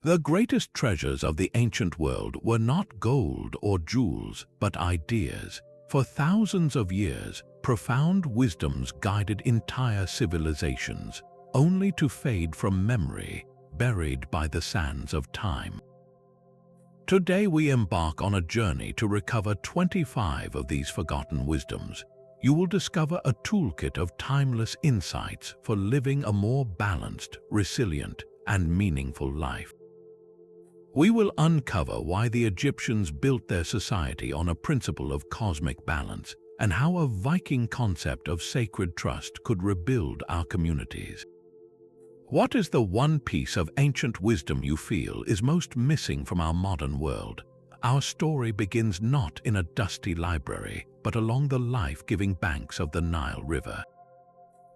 The greatest treasures of the ancient world were not gold or jewels, but ideas. For thousands of years, profound wisdoms guided entire civilizations, only to fade from memory, buried by the sands of time. Today we embark on a journey to recover 25 of these forgotten wisdoms. You will discover a toolkit of timeless insights for living a more balanced, resilient, and meaningful life. We will uncover why the Egyptians built their society on a principle of cosmic balance and how a Viking concept of sacred trust could rebuild our communities. What is the one piece of ancient wisdom you feel is most missing from our modern world? Our story begins not in a dusty library, but along the life-giving banks of the Nile River.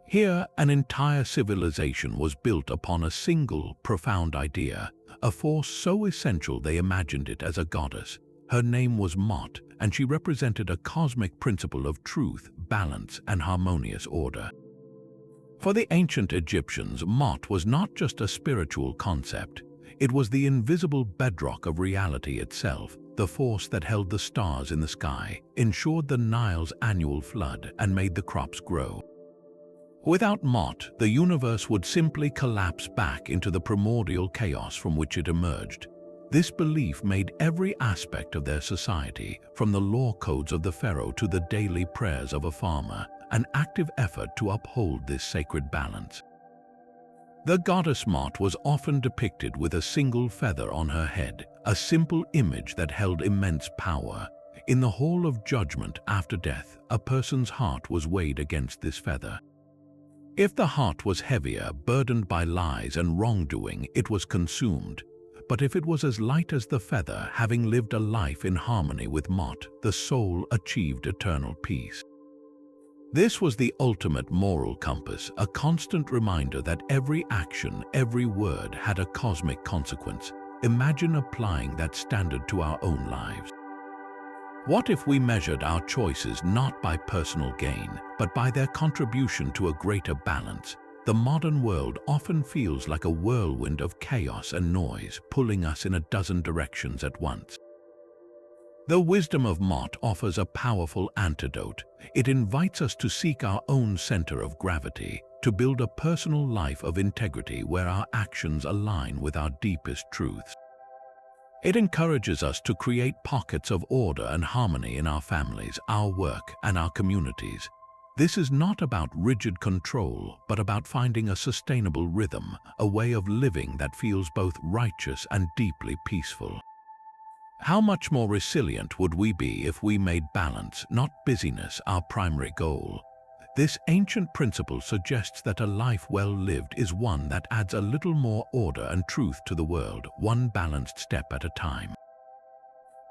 Here, an entire civilization was built upon a single, profound idea, a force so essential they imagined it as a goddess. Her name was Mot, and she represented a cosmic principle of truth, balance, and harmonious order. For the ancient Egyptians, Mot was not just a spiritual concept. It was the invisible bedrock of reality itself, the force that held the stars in the sky, ensured the Nile's annual flood, and made the crops grow. Without Mot, the universe would simply collapse back into the primordial chaos from which it emerged. This belief made every aspect of their society, from the law codes of the pharaoh to the daily prayers of a farmer, an active effort to uphold this sacred balance. The goddess Mot was often depicted with a single feather on her head, a simple image that held immense power. In the Hall of Judgment after death, a person's heart was weighed against this feather. If the heart was heavier, burdened by lies and wrongdoing, it was consumed. But if it was as light as the feather, having lived a life in harmony with Mot, the soul achieved eternal peace. This was the ultimate moral compass, a constant reminder that every action, every word had a cosmic consequence. Imagine applying that standard to our own lives. What if we measured our choices not by personal gain, but by their contribution to a greater balance? The modern world often feels like a whirlwind of chaos and noise, pulling us in a dozen directions at once. The wisdom of Mot offers a powerful antidote. It invites us to seek our own center of gravity, to build a personal life of integrity where our actions align with our deepest truths. It encourages us to create pockets of order and harmony in our families, our work, and our communities. This is not about rigid control, but about finding a sustainable rhythm, a way of living that feels both righteous and deeply peaceful. How much more resilient would we be if we made balance, not busyness, our primary goal? This ancient principle suggests that a life well lived is one that adds a little more order and truth to the world, one balanced step at a time.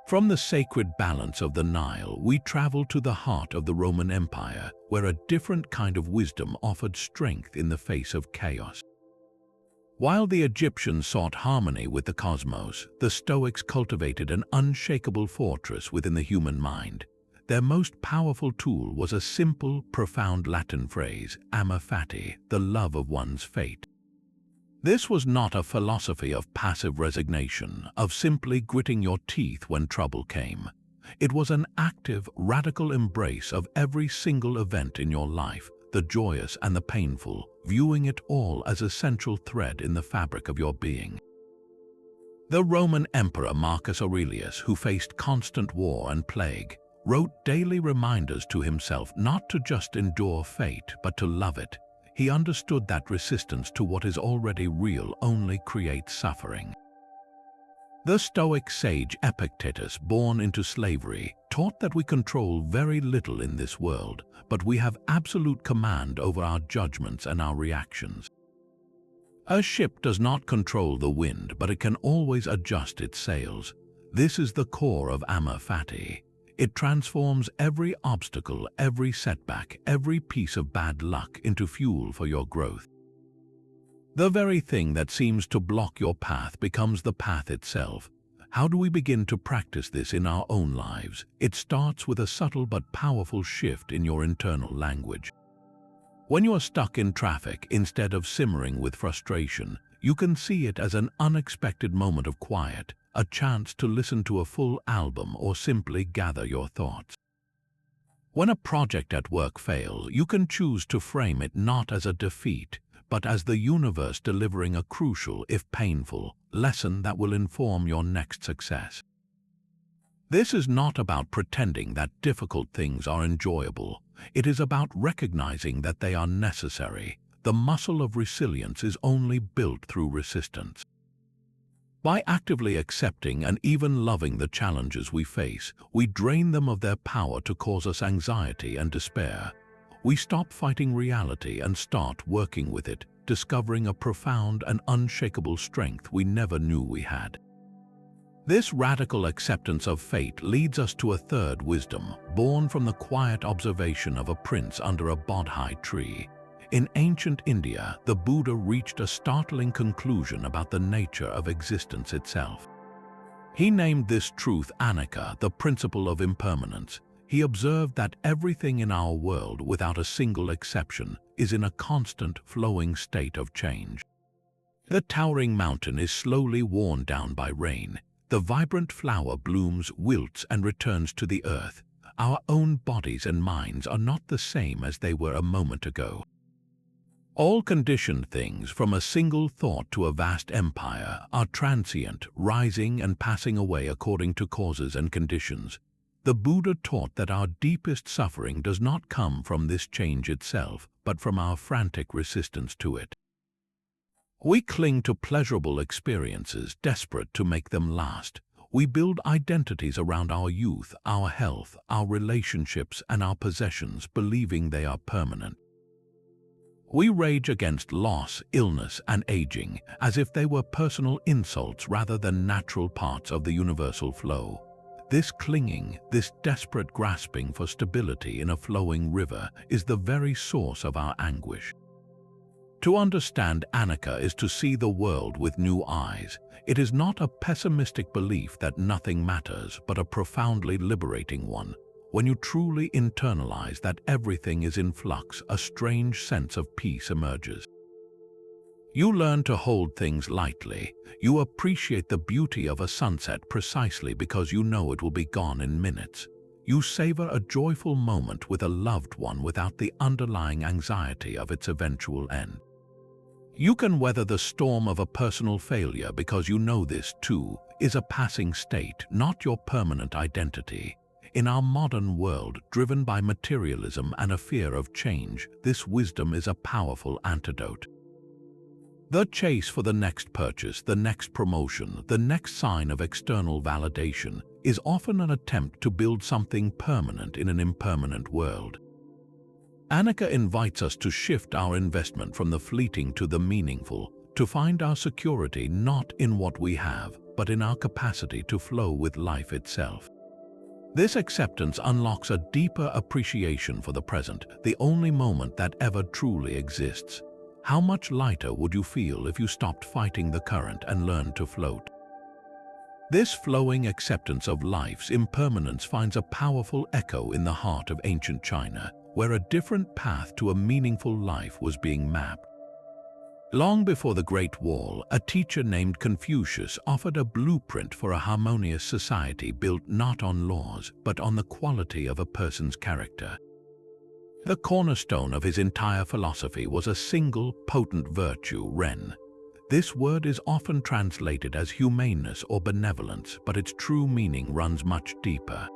From the sacred balance of the Nile, we travel to the heart of the Roman Empire, where a different kind of wisdom offered strength in the face of chaos. While the Egyptians sought harmony with the cosmos, the Stoics cultivated an unshakable fortress within the human mind. Their most powerful tool was a simple, profound Latin phrase, Amor Fati, the love of one's fate. This was not a philosophy of passive resignation, of simply gritting your teeth when trouble came. It was an active, radical embrace of every single event in your life, the joyous and the painful, viewing it all as a central thread in the fabric of your being. The Roman Emperor Marcus Aurelius, who faced constant war and plague, wrote daily reminders to himself not to just endure fate, but to love it. He understood that resistance to what is already real only creates suffering. The Stoic sage Epictetus, born into slavery, taught that we control very little in this world, but we have absolute command over our judgments and our reactions. A ship does not control the wind, but it can always adjust its sails. This is the core of Amor Fati. It transforms every obstacle, every setback, every piece of bad luck into fuel for your growth. The very thing that seems to block your path becomes the path itself. How do we begin to practice this in our own lives? It starts with a subtle but powerful shift in your internal language. When you are stuck in traffic, instead of simmering with frustration, You can see it as an unexpected moment of quiet, a chance to listen to a full album or simply gather your thoughts. When a project at work fails, you can choose to frame it not as a defeat, but as the universe delivering a crucial, if painful, lesson that will inform your next success. This is not about pretending that difficult things are enjoyable. It is about recognizing that they are necessary. The muscle of resilience is only built through resistance. By actively accepting and even loving the challenges we face, we drain them of their power to cause us anxiety and despair. We stop fighting reality and start working with it, discovering a profound and unshakable strength we never knew we had. This radical acceptance of fate leads us to a third wisdom, born from the quiet observation of a prince under a bodhi tree. In ancient India, the Buddha reached a startling conclusion about the nature of existence itself. He named this truth Anicca, the principle of impermanence. He observed that everything in our world, without a single exception, is in a constant, flowing state of change. The towering mountain is slowly worn down by rain. The vibrant flower blooms, wilts, and returns to the earth. Our own bodies and minds are not the same as they were a moment ago. All conditioned things, from a single thought to a vast empire, are transient, rising and passing away according to causes and conditions. The Buddha taught that our deepest suffering does not come from this change itself, but from our frantic resistance to it. We cling to pleasurable experiences, desperate to make them last. We build identities around our youth, our health, our relationships, and our possessions, believing they are permanent. We rage against loss, illness, and aging, as if they were personal insults rather than natural parts of the universal flow. This clinging, this desperate grasping for stability in a flowing river, is the very source of our anguish. To understand Anicca is to see the world with new eyes. It is not a pessimistic belief that nothing matters, but a profoundly liberating one. When you truly internalize that everything is in flux, a strange sense of peace emerges. You learn to hold things lightly. You appreciate the beauty of a sunset precisely because you know it will be gone in minutes. You savor a joyful moment with a loved one without the underlying anxiety of its eventual end. You can weather the storm of a personal failure because you know this, too, is a passing state, not your permanent identity. In our modern world, driven by materialism and a fear of change, this wisdom is a powerful antidote. The chase for the next purchase, the next promotion, the next sign of external validation is often an attempt to build something permanent in an impermanent world. Anicca invites us to shift our investment from the fleeting to the meaningful, to find our security not in what we have, but in our capacity to flow with life itself. This acceptance unlocks a deeper appreciation for the present, the only moment that ever truly exists. How much lighter would you feel if you stopped fighting the current and learned to float? This flowing acceptance of life's impermanence finds a powerful echo in the heart of ancient China, where a different path to a meaningful life was being mapped. Long before the Great Wall, a teacher named Confucius offered a blueprint for a harmonious society built not on laws, but on the quality of a person's character. The cornerstone of his entire philosophy was a single, potent virtue, Ren. This word is often translated as humaneness or benevolence, but its true meaning runs much deeper.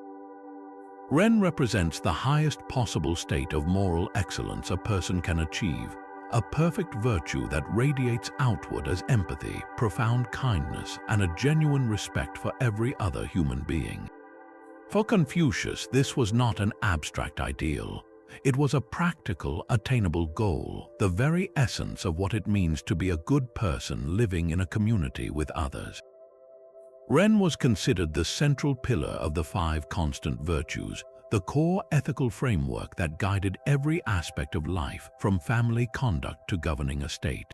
Ren represents the highest possible state of moral excellence a person can achieve, a perfect virtue that radiates outward as empathy, profound kindness, and a genuine respect for every other human being. For Confucius, this was not an abstract ideal. It was a practical, attainable goal, the very essence of what it means to be a good person living in a community with others. Ren was considered the central pillar of the 5 constant virtues, the core ethical framework that guided every aspect of life, from family conduct to governing a state.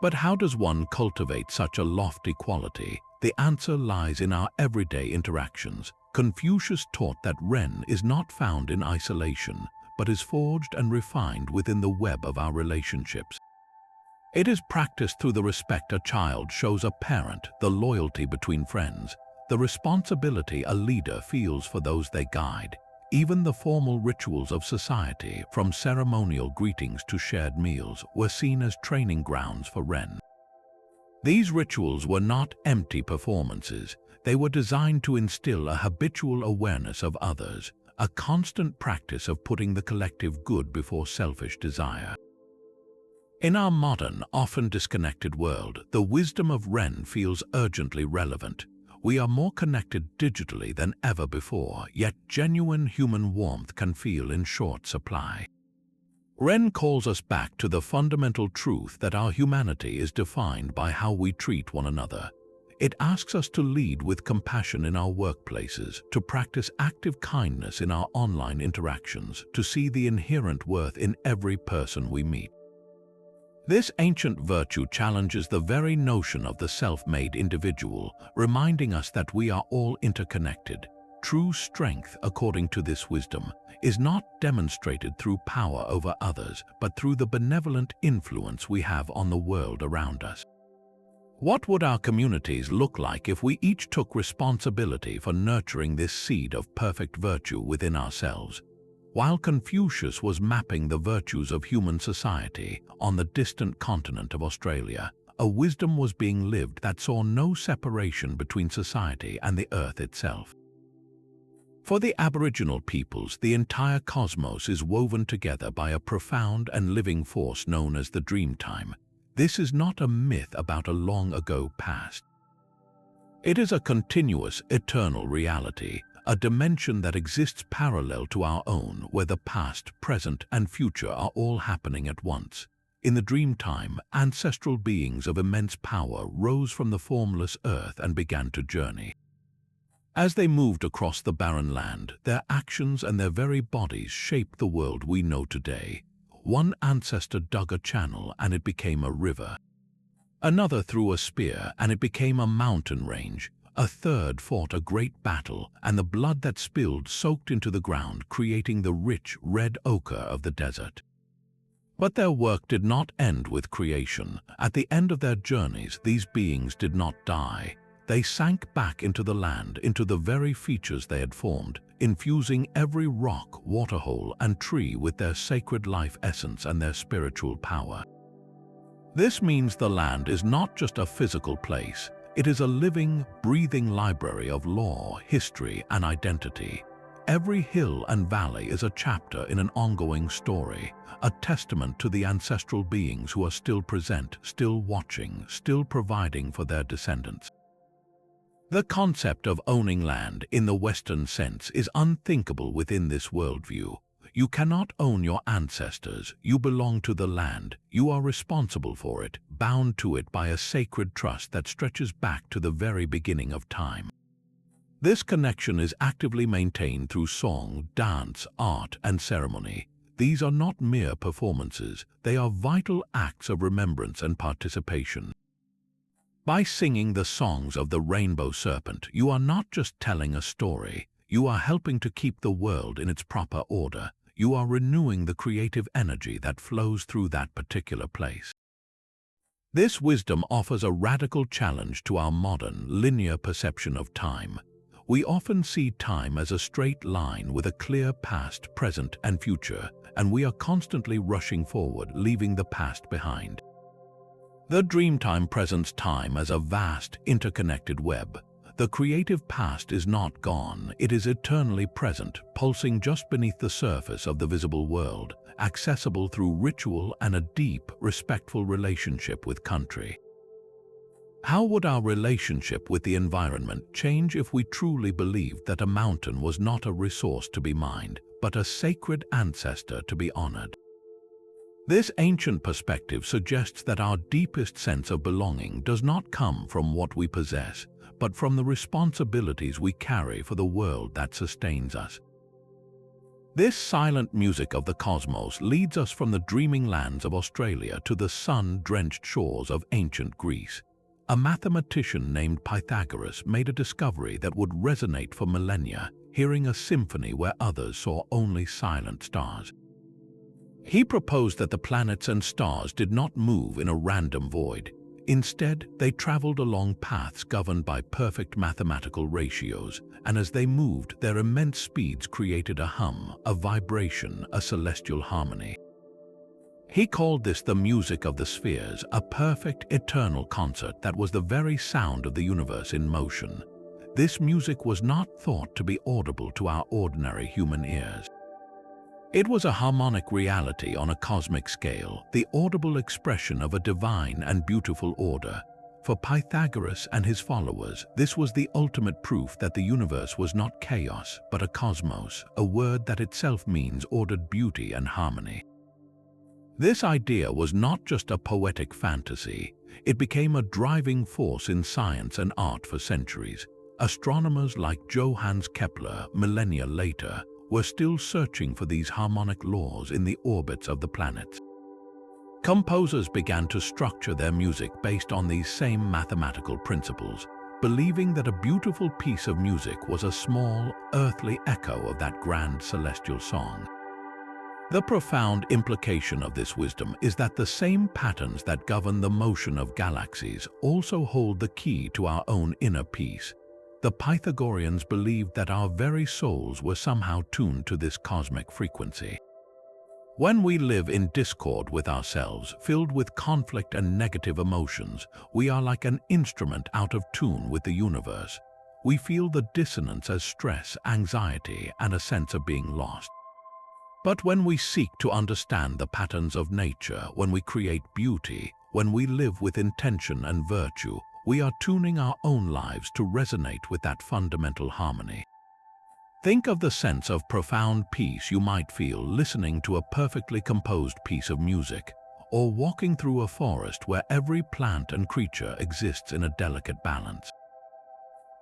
But how does one cultivate such a lofty quality? The answer lies in our everyday interactions. Confucius taught that Ren is not found in isolation, but is forged and refined within the web of our relationships. It is practiced through the respect a child shows a parent, the loyalty between friends, the responsibility a leader feels for those they guide. Even the formal rituals of society, from ceremonial greetings to shared meals, were seen as training grounds for Ren. These rituals were not empty performances. They were designed to instill a habitual awareness of others, a constant practice of putting the collective good before selfish desire. In our modern, often disconnected world, the wisdom of Ren feels urgently relevant. We are more connected digitally than ever before, yet genuine human warmth can feel in short supply. Ren calls us back to the fundamental truth that our humanity is defined by how we treat one another. It asks us to lead with compassion in our workplaces, to practice active kindness in our online interactions, to see the inherent worth in every person we meet. This ancient virtue challenges the very notion of the self-made individual, reminding us that we are all interconnected. True strength, according to this wisdom, is not demonstrated through power over others, but through the benevolent influence we have on the world around us. What would our communities look like if we each took responsibility for nurturing this seed of perfect virtue within ourselves? While Confucius was mapping the virtues of human society on the distant continent of Australia, a wisdom was being lived that saw no separation between society and the earth itself. For the Aboriginal peoples, the entire cosmos is woven together by a profound and living force known as the Dreamtime. This is not a myth about a long-ago past. It is a continuous, eternal reality, a dimension that exists parallel to our own, where the past, present, and future are all happening at once. In the Dreamtime, ancestral beings of immense power rose from the formless earth and began to journey. As they moved across the barren land, their actions and their very bodies shaped the world we know today. One ancestor dug a channel and it became a river. Another threw a spear and it became a mountain range. A third fought a great battle, and the blood that spilled soaked into the ground, creating the rich red ochre of the desert. But their work did not end with creation. At the end of their journeys, these beings did not die. They sank back into the land, into the very features they had formed, infusing every rock, waterhole, and tree with their sacred life essence and their spiritual power. This means the land is not just a physical place. It is a living, breathing library of law, history, and identity. Every hill and valley is a chapter in an ongoing story, a testament to the ancestral beings who are still present, still watching, still providing for their descendants. The concept of owning land in the Western sense is unthinkable within this worldview. You cannot own your ancestors. You belong to the land. You are responsible for it, bound to it by a sacred trust that stretches back to the very beginning of time. This connection is actively maintained through song, dance, art, and ceremony. These are not mere performances. They are vital acts of remembrance and participation. By singing the songs of the rainbow serpent, you are not just telling a story. You are helping to keep the world in its proper order. You are renewing the creative energy that flows through that particular place. This wisdom offers a radical challenge to our modern, linear perception of time. We often see time as a straight line with a clear past, present, and future, and we are constantly rushing forward, leaving the past behind. The Dreamtime presents time as a vast, interconnected web. The creative past is not gone. It is eternally present, pulsing just beneath the surface of the visible world, accessible through ritual and a deep, respectful relationship with country. How would our relationship with the environment change if we truly believed that a mountain was not a resource to be mined, but a sacred ancestor to be honored? This ancient perspective suggests that our deepest sense of belonging does not come from what we possess, but from the responsibilities we carry for the world that sustains us. This silent music of the cosmos leads us from the dreaming lands of Australia to the sun-drenched shores of ancient Greece. A mathematician named Pythagoras made a discovery that would resonate for millennia, hearing a symphony where others saw only silent stars. He proposed that the planets and stars did not move in a random void. Instead, they traveled along paths governed by perfect mathematical ratios, and as they moved, their immense speeds created a hum, a vibration, a celestial harmony. He called this the music of the spheres, a perfect, eternal concert that was the very sound of the universe in motion. This music was not thought to be audible to our ordinary human ears. It was a harmonic reality on a cosmic scale, the audible expression of a divine and beautiful order. For Pythagoras and his followers, this was the ultimate proof that the universe was not chaos, but a cosmos, a word that itself means ordered beauty and harmony. This idea was not just a poetic fantasy. It became a driving force in science and art for centuries. Astronomers like Johannes Kepler, millennia later, were still searching for these harmonic laws in the orbits of the planets. Composers began to structure their music based on these same mathematical principles, believing that a beautiful piece of music was a small, earthly echo of that grand celestial song. The profound implication of this wisdom is that the same patterns that govern the motion of galaxies also hold the key to our own inner peace. The Pythagoreans believed that our very souls were somehow tuned to this cosmic frequency. When we live in discord with ourselves, filled with conflict and negative emotions, we are like an instrument out of tune with the universe. We feel the dissonance as stress, anxiety, and a sense of being lost. But when we seek to understand the patterns of nature, when we create beauty, when we live with intention and virtue, we are tuning our own lives to resonate with that fundamental harmony. Think of the sense of profound peace you might feel listening to a perfectly composed piece of music, or walking through a forest where every plant and creature exists in a delicate balance.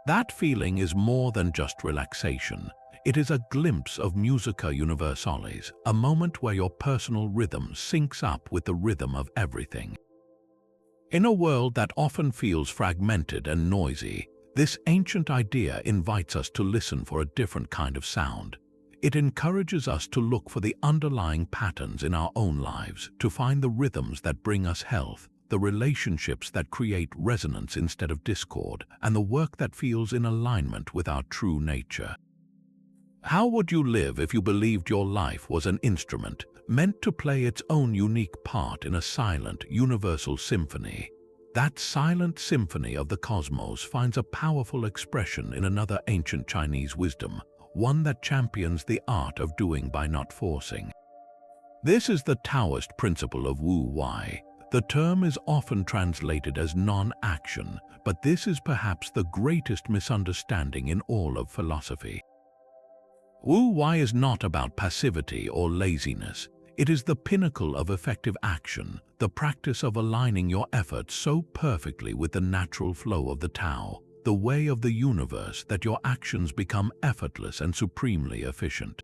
That feeling is more than just relaxation. It is a glimpse of musica universalis, a moment where your personal rhythm syncs up with the rhythm of everything. In a world that often feels fragmented and noisy, this ancient idea invites us to listen for a different kind of sound. It encourages us to look for the underlying patterns in our own lives, to find the rhythms that bring us health, the relationships that create resonance instead of discord, and the work that feels in alignment with our true nature. How would you live if you believed your life was an instrument, meant to play its own unique part in a silent, universal symphony? That silent symphony of the cosmos finds a powerful expression in another ancient Chinese wisdom, one that champions the art of doing by not forcing. This is the Taoist principle of Wu Wei. The term is often translated as non-action, but this is perhaps the greatest misunderstanding in all of philosophy. Wu Wei is not about passivity or laziness. It is the pinnacle of effective action, the practice of aligning your efforts so perfectly with the natural flow of the Tao, the way of the universe, that your actions become effortless and supremely efficient.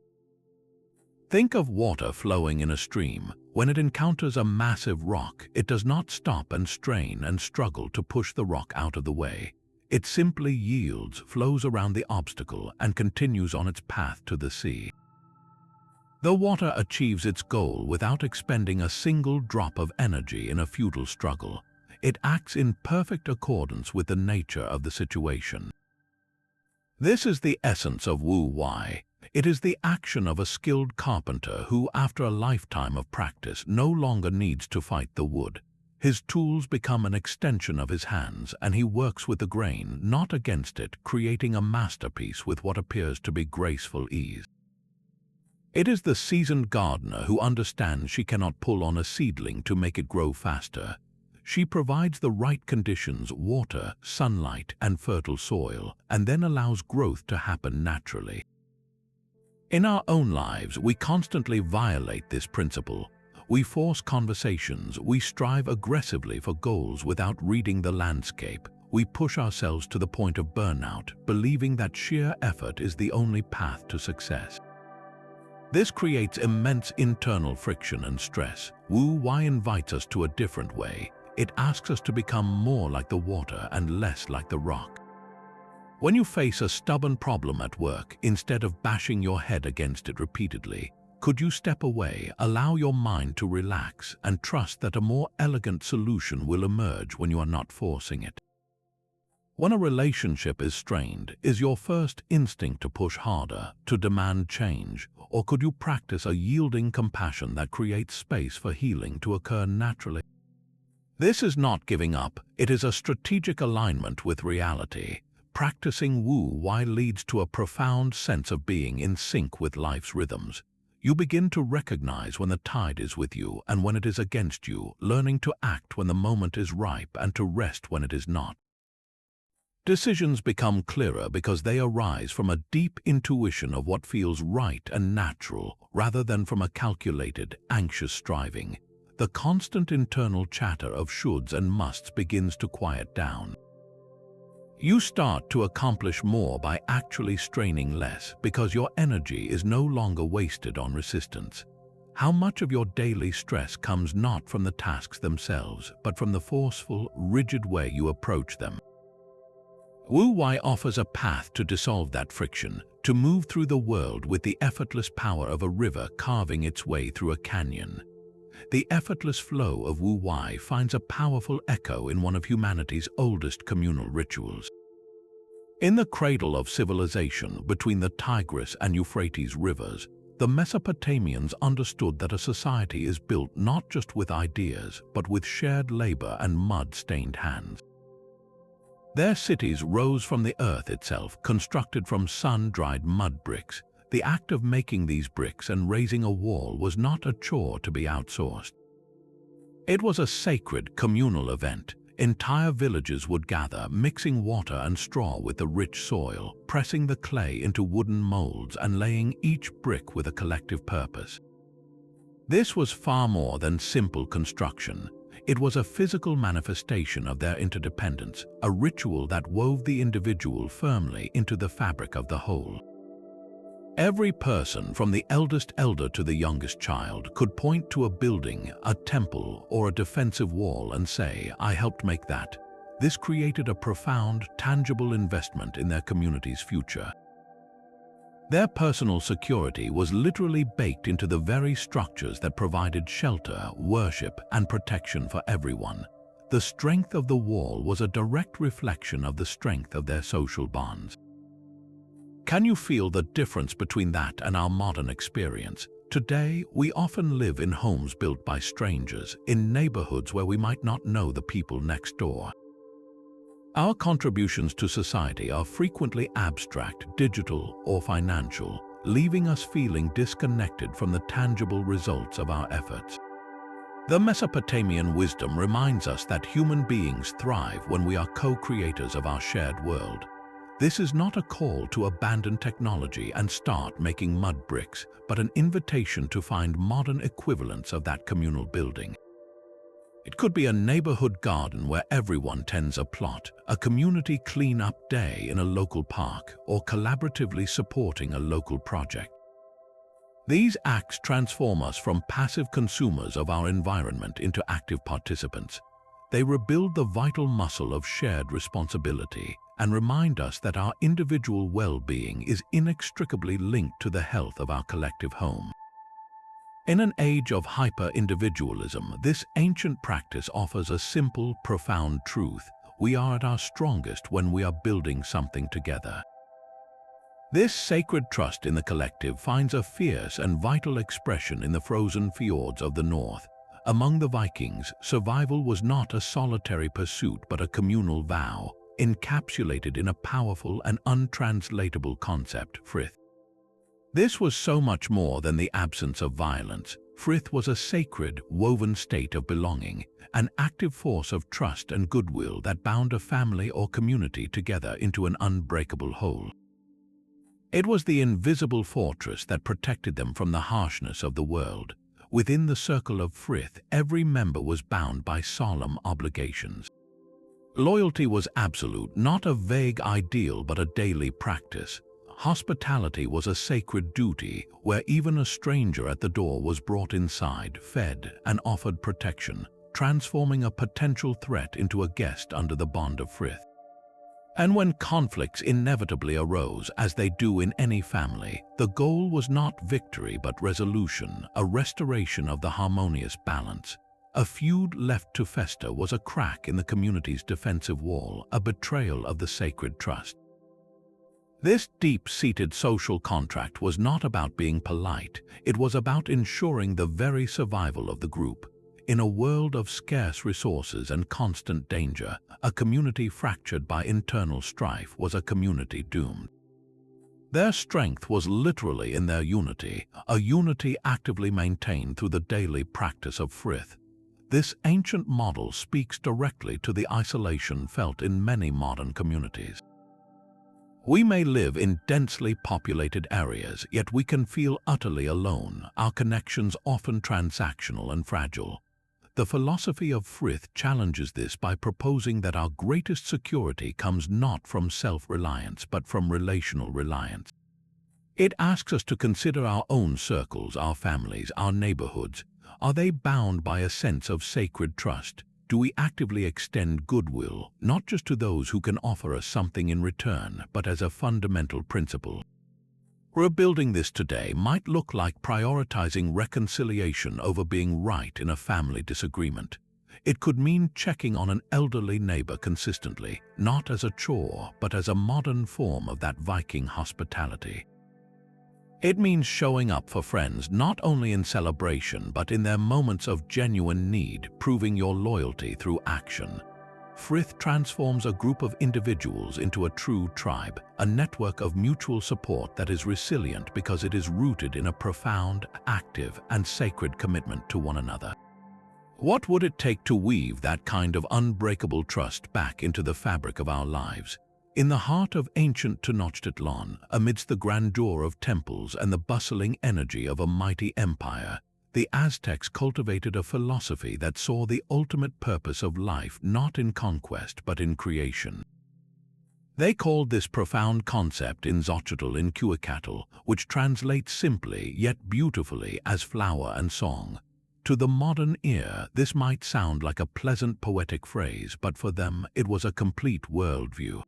Think of water flowing in a stream. When it encounters a massive rock, it does not stop and strain and struggle to push the rock out of the way. It simply yields, flows around the obstacle, and continues on its path to the sea. The water achieves its goal without expending a single drop of energy in a futile struggle. It acts in perfect accordance with the nature of the situation. This is the essence of Wu Wei. It is the action of a skilled carpenter who, after a lifetime of practice, no longer needs to fight the wood. His tools become an extension of his hands, and he works with the grain, not against it, creating a masterpiece with what appears to be graceful ease. It is the seasoned gardener who understands she cannot pull on a seedling to make it grow faster. She provides the right conditions, water, sunlight, and fertile soil, and then allows growth to happen naturally. In our own lives, we constantly violate this principle. We force conversations, we strive aggressively for goals without reading the landscape. We push ourselves to the point of burnout, believing that sheer effort is the only path to success. This creates immense internal friction and stress. Wu Wei invites us to a different way. It asks us to become more like the water and less like the rock. When you face a stubborn problem at work, instead of bashing your head against it repeatedly, Could you step away, allow your mind to relax, and trust that a more elegant solution will emerge when you are not forcing it? When a relationship is strained, is your first instinct to push harder, to demand change, or could you practice a yielding compassion that creates space for healing to occur naturally? This is not giving up, it is a strategic alignment with reality. Practicing Wu Wai leads to a profound sense of being in sync with life's rhythms. You begin to recognize when the tide is with you and when it is against you, learning to act when the moment is ripe and to rest when it is not. Decisions become clearer because they arise from a deep intuition of what feels right and natural, rather than from a calculated, anxious striving. The constant internal chatter of shoulds and musts begins to quiet down. You start to accomplish more by actually straining less because your energy is no longer wasted on resistance. How much of your daily stress comes not from the tasks themselves, but from the forceful, rigid way you approach them? Wu Wai offers a path to dissolve that friction, to move through the world with the effortless power of a river carving its way through a canyon. The effortless flow of Wu Wai finds a powerful echo in one of humanity's oldest communal rituals. In the cradle of civilization between the Tigris and Euphrates rivers, the Mesopotamians understood that a society is built not just with ideas, but with shared labor and mud-stained hands. Their cities rose from the earth itself, constructed from sun-dried mud bricks. The act of making these bricks and raising a wall was not a chore to be outsourced. It was a sacred communal event. Entire villages would gather, mixing water and straw with the rich soil, pressing the clay into wooden molds and laying each brick with a collective purpose. This was far more than simple construction. It was a physical manifestation of their interdependence, a ritual that wove the individual firmly into the fabric of the whole. Every person, from the eldest elder to the youngest child, could point to a building, a temple, or a defensive wall and say, "I helped make that." This created a profound, tangible investment in their community's future. Their personal security was literally baked into the very structures that provided shelter, worship, and protection for everyone. The strength of the wall was a direct reflection of the strength of their social bonds. Can you feel the difference between that and our modern experience? Today, we often live in homes built by strangers, in neighborhoods where we might not know the people next door. Our contributions to society are frequently abstract, digital, or financial, leaving us feeling disconnected from the tangible results of our efforts. The Mesopotamian wisdom reminds us that human beings thrive when we are co-creators of our shared world. This is not a call to abandon technology and start making mud bricks, but an invitation to find modern equivalents of that communal building. It could be a neighborhood garden where everyone tends a plot, a community clean-up day in a local park, or collaboratively supporting a local project. These acts transform us from passive consumers of our environment into active participants. They rebuild the vital muscle of shared responsibility and remind us that our individual well-being is inextricably linked to the health of our collective home. In an age of hyper-individualism, this ancient practice offers a simple, profound truth. We are at our strongest when we are building something together. This sacred trust in the collective finds a fierce and vital expression in the frozen fjords of the north. Among the Vikings, survival was not a solitary pursuit but a communal vow, encapsulated in a powerful and untranslatable concept, frith. This was so much more than the absence of violence. Frith was a sacred, woven state of belonging, an active force of trust and goodwill that bound a family or community together into an unbreakable whole. It was the invisible fortress that protected them from the harshness of the world. Within the circle of Frith, every member was bound by solemn obligations. Loyalty was absolute, not a vague ideal but a daily practice. Hospitality was a sacred duty, where even a stranger at the door was brought inside, fed, and offered protection, transforming a potential threat into a guest under the bond of frith. And when conflicts inevitably arose, as they do in any family, the goal was not victory but resolution, a restoration of the harmonious balance. A feud left to fester was a crack in the community's defensive wall, a betrayal of the sacred trust. This deep-seated social contract was not about being polite, it was about ensuring the very survival of the group. In a world of scarce resources and constant danger, a community fractured by internal strife was a community doomed. Their strength was literally in their unity, a unity actively maintained through the daily practice of frith. This ancient model speaks directly to the isolation felt in many modern communities. We may live in densely populated areas, yet we can feel utterly alone, our connections often transactional and fragile. The philosophy of frith challenges this by proposing that our greatest security comes not from self-reliance but from relational reliance. It asks us to consider our own circles, our families, our neighborhoods. Are they bound by a sense of sacred trust? Do we actively extend goodwill, not just to those who can offer us something in return, but as a fundamental principle? Rebuilding this today might look like prioritizing reconciliation over being right in a family disagreement. It could mean checking on an elderly neighbor consistently, not as a chore, but as a modern form of that Viking hospitality. It means showing up for friends not only in celebration but in their moments of genuine need, proving your loyalty through action. Frith transforms a group of individuals into a true tribe, a network of mutual support that is resilient because it is rooted in a profound, active, and sacred commitment to one another. What would it take to weave that kind of unbreakable trust back into the fabric of our lives? In the heart of ancient Tenochtitlan, amidst the grandeur of temples and the bustling energy of a mighty empire, the Aztecs cultivated a philosophy that saw the ultimate purpose of life not in conquest but in creation. They called this profound concept indigenous, which translates simply yet beautifully as flower and song. To the modern ear, this might sound like a pleasant poetic phrase, but for them it was a complete worldview.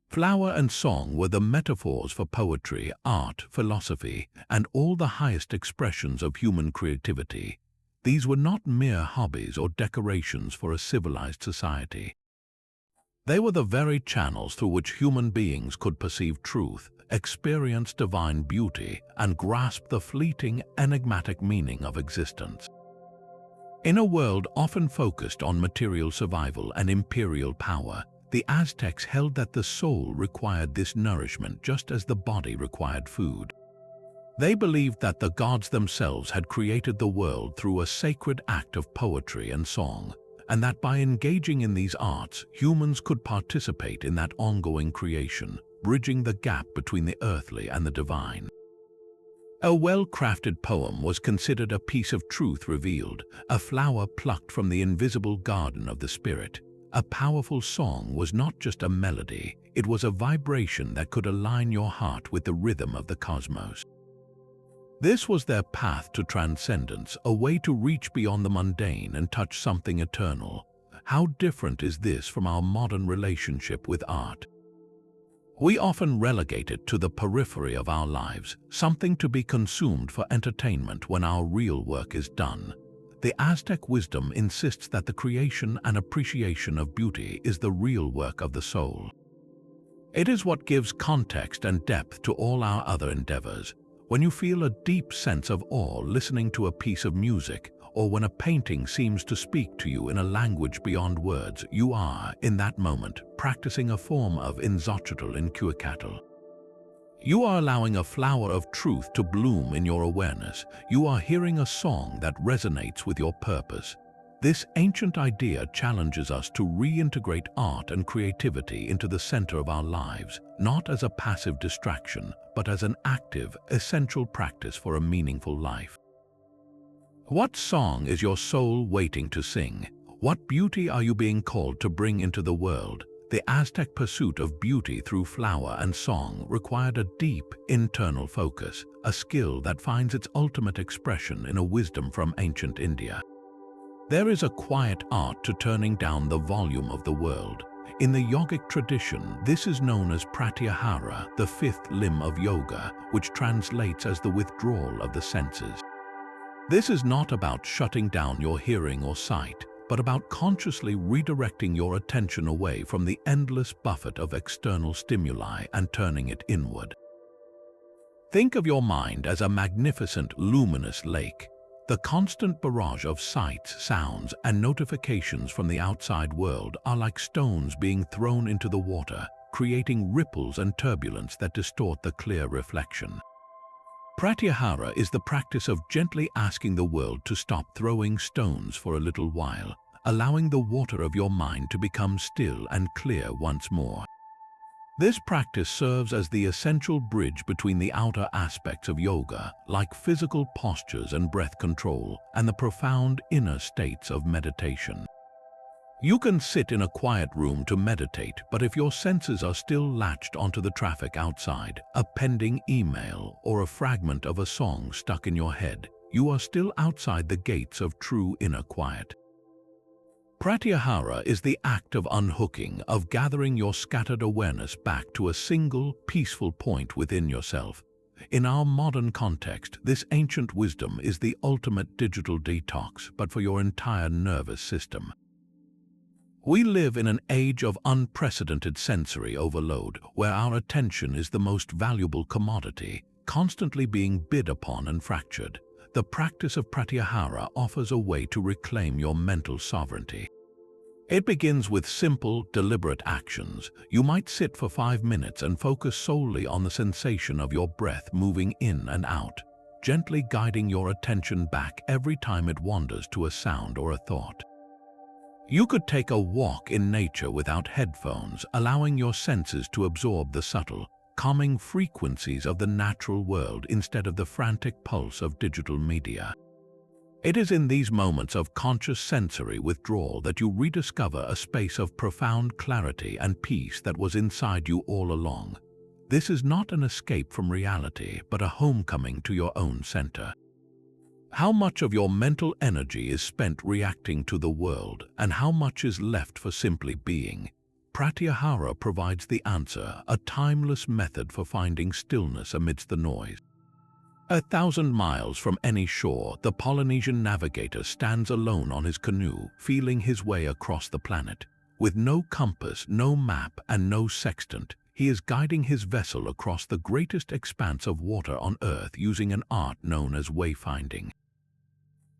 Flower and song were the metaphors for poetry, art, philosophy, and all the highest expressions of human creativity. These were not mere hobbies or decorations for a civilized society. They were the very channels through which human beings could perceive truth, experience divine beauty, and grasp the fleeting, enigmatic meaning of existence. In a world often focused on material survival and imperial power, the Aztecs held that the soul required this nourishment just as the body required food. They believed that the gods themselves had created the world through a sacred act of poetry and song, and that by engaging in these arts, humans could participate in that ongoing creation, bridging the gap between the earthly and the divine. A well-crafted poem was considered a piece of truth revealed, a flower plucked from the invisible garden of the spirit. A powerful song was not just a melody, it was a vibration that could align your heart with the rhythm of the cosmos. This was their path to transcendence, a way to reach beyond the mundane and touch something eternal. How different is this from our modern relationship with art? We often relegate it to the periphery of our lives, something to be consumed for entertainment when our real work is done. The Aztec wisdom insists that the creation and appreciation of beauty is the real work of the soul. It is what gives context and depth to all our other endeavors. When you feel a deep sense of awe listening to a piece of music, or when a painting seems to speak to you in a language beyond words, you are, in that moment, practicing a form of indigenous. You are allowing a flower of truth to bloom in your awareness. You are hearing a song that resonates with your purpose. This ancient idea challenges us to reintegrate art and creativity into the center of our lives, not as a passive distraction, but as an active, essential practice for a meaningful life. What song is your soul waiting to sing? What beauty are you being called to bring into the world? The Aztec pursuit of beauty through flower and song required a deep, internal focus, a skill that finds its ultimate expression in a wisdom from ancient India. There is a quiet art to turning down the volume of the world. In the yogic tradition, this is known as pratyahara, the fifth limb of yoga, which translates as the withdrawal of the senses. This is not about shutting down your hearing or sight, but about consciously redirecting your attention away from the endless buffet of external stimuli and turning it inward. Think of your mind as a magnificent, luminous lake. The constant barrage of sights, sounds, and notifications from the outside world are like stones being thrown into the water, creating ripples and turbulence that distort the clear reflection. Pratyahara is the practice of gently asking the world to stop throwing stones for a little while, allowing the water of your mind to become still and clear once more. This practice serves as the essential bridge between the outer aspects of yoga, like physical postures and breath control, and the profound inner states of meditation. You can sit in a quiet room to meditate, but if your senses are still latched onto the traffic outside, a pending email, or a fragment of a song stuck in your head, you are still outside the gates of true inner quiet. Pratyahara is the act of unhooking, of gathering your scattered awareness back to a single, peaceful point within yourself. In our modern context, this ancient wisdom is the ultimate digital detox, but for your entire nervous system. We live in an age of unprecedented sensory overload, where our attention is the most valuable commodity, constantly being bid upon and fractured. The practice of pratyahara offers a way to reclaim your mental sovereignty. It begins with simple, deliberate actions. You might sit for 5 minutes and focus solely on the sensation of your breath moving in and out, gently guiding your attention back every time it wanders to a sound or a thought. You could take a walk in nature without headphones, allowing your senses to absorb the subtle, calming frequencies of the natural world instead of the frantic pulse of digital media. It is in these moments of conscious sensory withdrawal that you rediscover a space of profound clarity and peace that was inside you all along. This is not an escape from reality, but a homecoming to your own center. How much of your mental energy is spent reacting to the world, and how much is left for simply being? Pratyahara provides the answer, a timeless method for finding stillness amidst the noise. 1,000 miles from any shore, the Polynesian navigator stands alone on his canoe, feeling his way across the planet. With no compass, no map, and no sextant, he is guiding his vessel across the greatest expanse of water on Earth using an art known as wayfinding.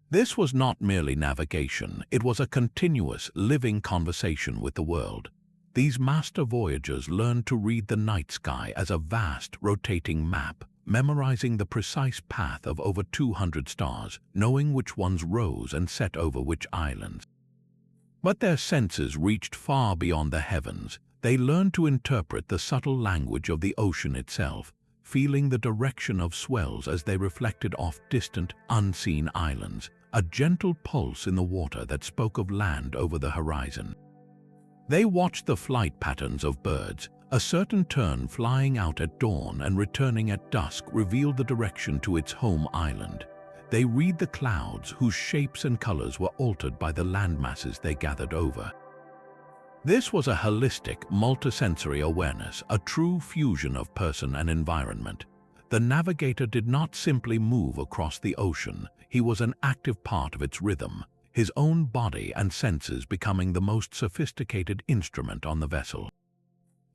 This was not merely navigation, it was a continuous, living conversation with the world. These master voyagers learned to read the night sky as a vast, rotating map, memorizing the precise path of over 200 stars, knowing which ones rose and set over which islands. But their senses reached far beyond the heavens. They learned to interpret the subtle language of the ocean itself, feeling the direction of swells as they reflected off distant, unseen islands, a gentle pulse in the water that spoke of land over the horizon. They watched the flight patterns of birds. A certain tern flying out at dawn and returning at dusk revealed the direction to its home island. They read the clouds whose shapes and colors were altered by the landmasses they gathered over. This was a holistic, multisensory awareness, a true fusion of person and environment. The navigator did not simply move across the ocean, he was an active part of its rhythm, his own body and senses becoming the most sophisticated instrument on the vessel.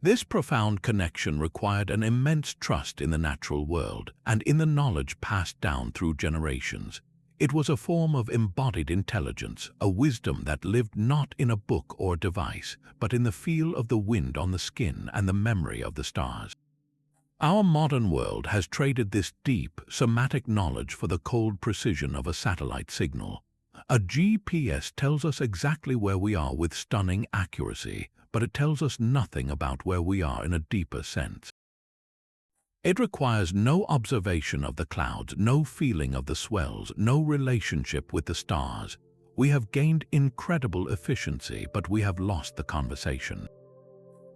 This profound connection required an immense trust in the natural world and in the knowledge passed down through generations. It was a form of embodied intelligence, a wisdom that lived not in a book or device, but in the feel of the wind on the skin and the memory of the stars. Our modern world has traded this deep, somatic knowledge for the cold precision of a satellite signal. A GPS tells us exactly where we are with stunning accuracy, but it tells us nothing about where we are in a deeper sense. It requires no observation of the clouds, no feeling of the swells, no relationship with the stars. We have gained incredible efficiency, but we have lost the conversation.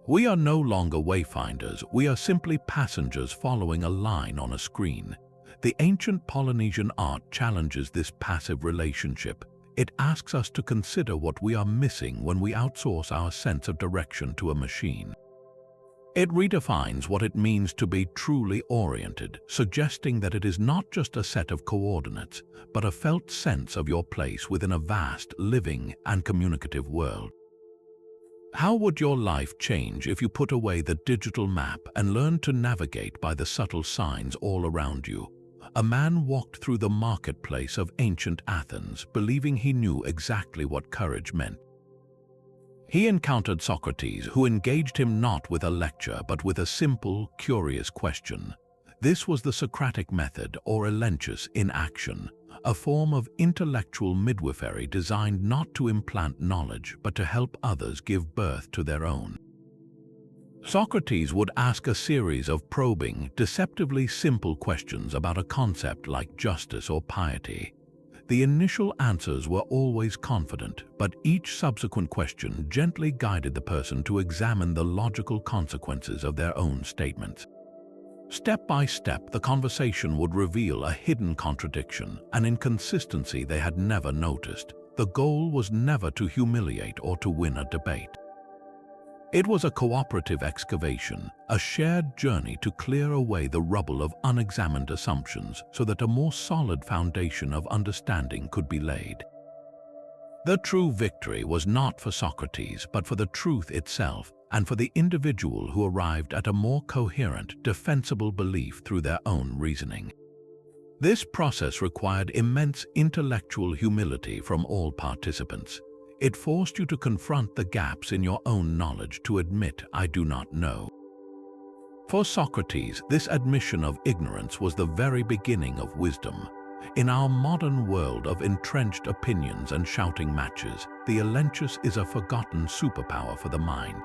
We are no longer wayfinders, we are simply passengers following a line on a screen. The ancient Polynesian art challenges this passive relationship. It asks us to consider what we are missing when we outsource our sense of direction to a machine. It redefines what it means to be truly oriented, suggesting that it is not just a set of coordinates, but a felt sense of your place within a vast, living, and communicative world. How would your life change if you put away the digital map and learned to navigate by the subtle signs all around you? A man walked through the marketplace of ancient Athens, believing he knew exactly what courage meant. He encountered Socrates, who engaged him not with a lecture but with a simple, curious question. This was the Socratic method, or elenchus in action, a form of intellectual midwifery designed not to implant knowledge but to help others give birth to their own. Socrates would ask a series of probing, deceptively simple questions about a concept like justice or piety. The initial answers were always confident, but each subsequent question gently guided the person to examine the logical consequences of their own statements. Step by step, the conversation would reveal a hidden contradiction, an inconsistency they had never noticed. The goal was never to humiliate or to win a debate. It was a cooperative excavation, a shared journey to clear away the rubble of unexamined assumptions so that a more solid foundation of understanding could be laid. The true victory was not for Socrates, but for the truth itself, and for the individual who arrived at a more coherent, defensible belief through their own reasoning. This process required immense intellectual humility from all participants. It forced you to confront the gaps in your own knowledge, to admit, "I do not know." For Socrates, this admission of ignorance was the very beginning of wisdom. In our modern world of entrenched opinions and shouting matches, the elenchus is a forgotten superpower for the mind.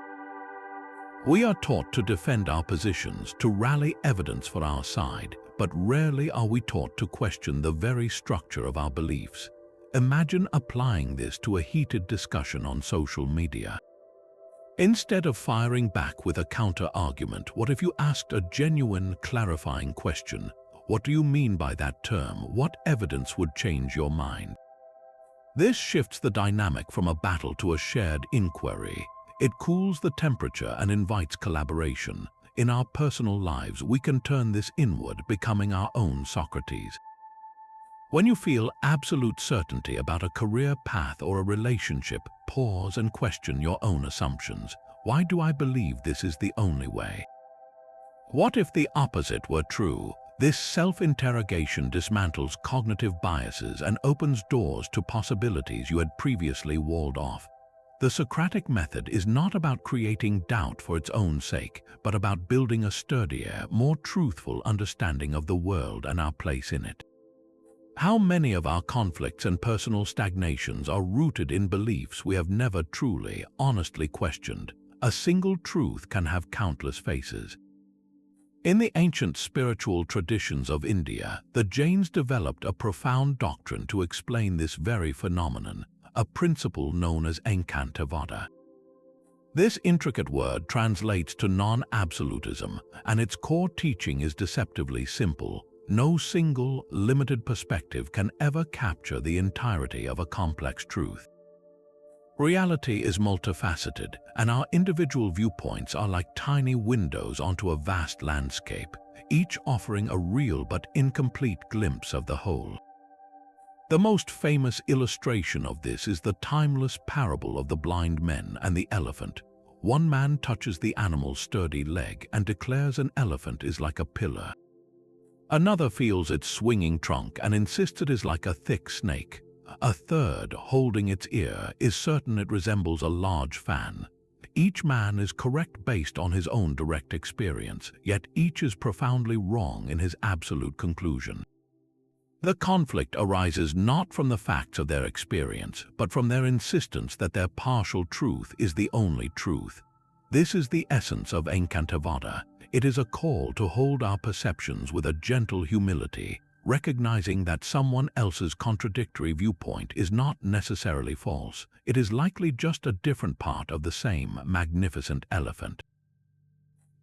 We are taught to defend our positions, to rally evidence for our side, but rarely are we taught to question the very structure of our beliefs. Imagine applying this to a heated discussion on social media. Instead of firing back with a counter-argument, what if you asked a genuine, clarifying question? What do you mean by that term? What evidence would change your mind? This shifts the dynamic from a battle to a shared inquiry. It cools the temperature and invites collaboration. In our personal lives, we can turn this inward, becoming our own Socrates. When you feel absolute certainty about a career path or a relationship, pause and question your own assumptions. Why do I believe this is the only way? What if the opposite were true? This self-interrogation dismantles cognitive biases and opens doors to possibilities you had previously walled off. The Socratic method is not about creating doubt for its own sake, but about building a sturdier, more truthful understanding of the world and our place in it. How many of our conflicts and personal stagnations are rooted in beliefs we have never truly, honestly questioned? A single truth can have countless faces. In the ancient spiritual traditions of India, the Jains developed a profound doctrine to explain this very phenomenon, a principle known as Enkantavada. This intricate word translates to non-absolutism, and its core teaching is deceptively simple. No single, limited perspective can ever capture the entirety of a complex truth. Reality is multifaceted, and our individual viewpoints are like tiny windows onto a vast landscape, each offering a real but incomplete glimpse of the whole. The most famous illustration of this is the timeless parable of the blind men and the elephant. One man touches the animal's sturdy leg and declares an elephant is like a pillar. Another feels its swinging trunk and insists it is like a thick snake. A third, holding its ear, is certain it resembles a large fan. Each man is correct based on his own direct experience, yet each is profoundly wrong in his absolute conclusion. The conflict arises not from the facts of their experience, but from their insistence that their partial truth is the only truth. This is the essence of Enkantavada. It is a call to hold our perceptions with a gentle humility, recognizing that someone else's contradictory viewpoint is not necessarily false. It is likely just a different part of the same magnificent elephant.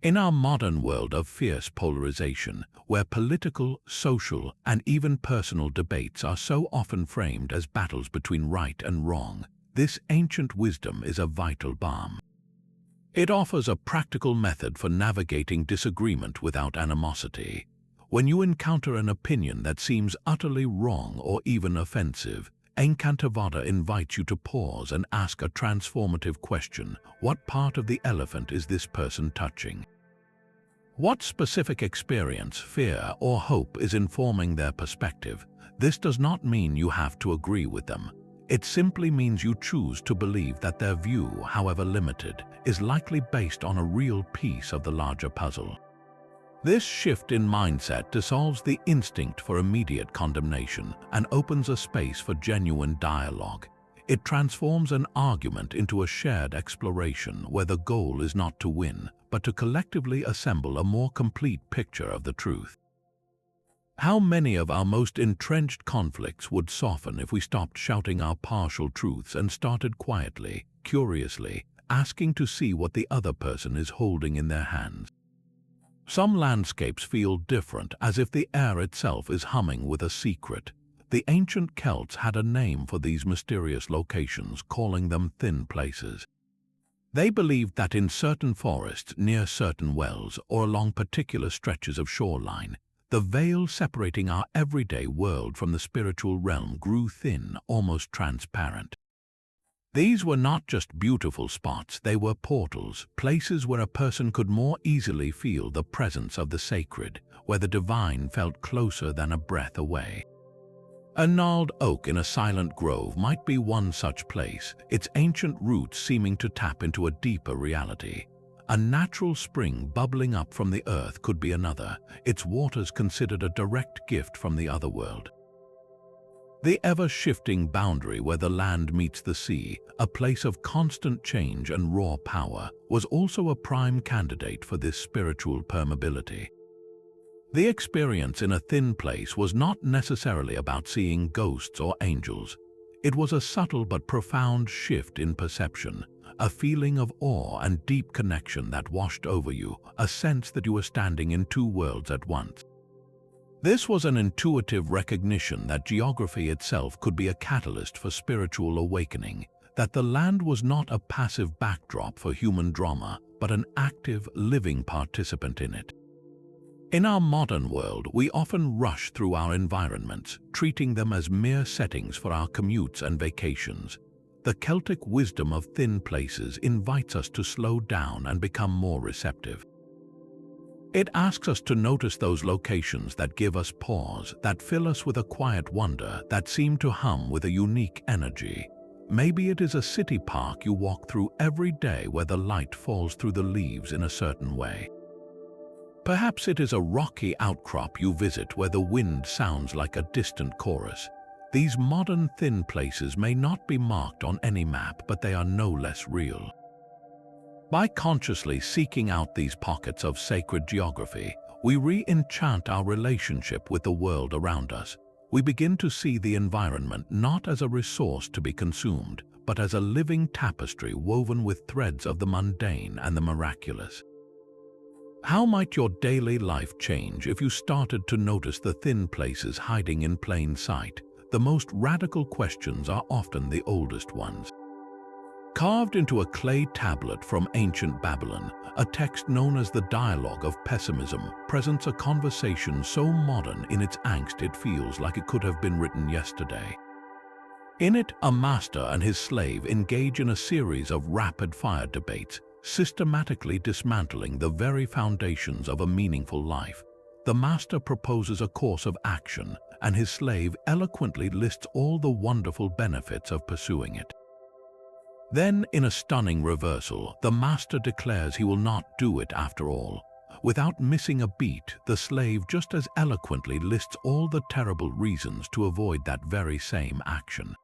In our modern world of fierce polarization, where political, social, and even personal debates are so often framed as battles between right and wrong, this ancient wisdom is a vital balm. It offers a practical method for navigating disagreement without animosity. When you encounter an opinion that seems utterly wrong or even offensive, Anicca invites you to pause and ask a transformative question: what part of the elephant is this person touching? What specific experience, fear, or hope is informing their perspective? This does not mean you have to agree with them. It simply means you choose to believe that their view, however limited, is likely based on a real piece of the larger puzzle. This shift in mindset dissolves the instinct for immediate condemnation and opens a space for genuine dialogue. It transforms an argument into a shared exploration where the goal is not to win, but to collectively assemble a more complete picture of the truth. How many of our most entrenched conflicts would soften if we stopped shouting our partial truths and started quietly, curiously, asking to see what the other person is holding in their hands? Some landscapes feel different, as if the air itself is humming with a secret. The ancient Celts had a name for these mysterious locations, calling them thin places. They believed that in certain forests, near certain wells, or along particular stretches of shoreline, the veil separating our everyday world from the spiritual realm grew thin, almost transparent. These were not just beautiful spots, they were portals, places where a person could more easily feel the presence of the sacred, where the divine felt closer than a breath away. A gnarled oak in a silent grove might be one such place, its ancient roots seeming to tap into a deeper reality. A natural spring bubbling up from the earth could be another, its waters considered a direct gift from the other world. The ever-shifting boundary where the land meets the sea, a place of constant change and raw power, was also a prime candidate for this spiritual permeability. The experience in a thin place was not necessarily about seeing ghosts or angels. It was a subtle but profound shift in perception, a feeling of awe and deep connection that washed over you, a sense that you were standing in two worlds at once. This was an intuitive recognition that geography itself could be a catalyst for spiritual awakening, that the land was not a passive backdrop for human drama, but an active, living participant in it. In our modern world, we often rush through our environments, treating them as mere settings for our commutes and vacations. The Celtic wisdom of thin places invites us to slow down and become more receptive. It asks us to notice those locations that give us pause, that fill us with a quiet wonder, that seem to hum with a unique energy. Maybe it is a city park you walk through every day where the light falls through the leaves in a certain way. Perhaps it is a rocky outcrop you visit where the wind sounds like a distant chorus. These modern thin places may not be marked on any map, but they are no less real. By consciously seeking out these pockets of sacred geography, we re-enchant our relationship with the world around us. We begin to see the environment not as a resource to be consumed, but as a living tapestry woven with threads of the mundane and the miraculous. How might your daily life change if you started to notice the thin places hiding in plain sight? The most radical questions are often the oldest ones. Carved into a clay tablet from ancient Babylon, a text known as the Dialogue of Pessimism presents a conversation so modern in its angst it feels like it could have been written yesterday. In it, a master and his slave engage in a series of rapid-fire debates, systematically dismantling the very foundations of a meaningful life. The master proposes a course of action, and his slave eloquently lists all the wonderful benefits of pursuing it. Then, in a stunning reversal, the master declares he will not do it after all. Without missing a beat, the slave just as eloquently lists all the terrible reasons to avoid that very same action.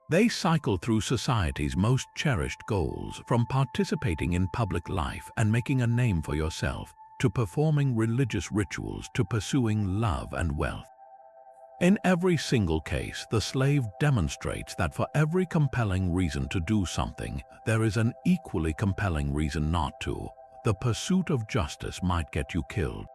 They cycle through society's most cherished goals, from participating in public life and making a name for yourself, to performing religious rituals, to pursuing love and wealth. In every single case, the slave demonstrates that for every compelling reason to do something, there is an equally compelling reason not to. the pursuit of justice might get you killed.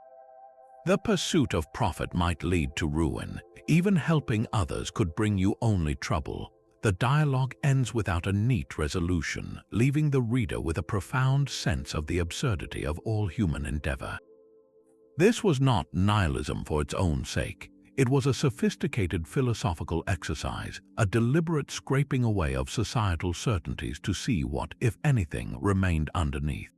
The pursuit of profit might lead to ruin. Even helping others could bring you only trouble. The dialogue ends without a neat resolution, leaving the reader with a profound sense of the absurdity of all human endeavor. This was not nihilism for its own sake. It was a sophisticated philosophical exercise, a deliberate scraping away of societal certainties to see what, if anything, remained underneath.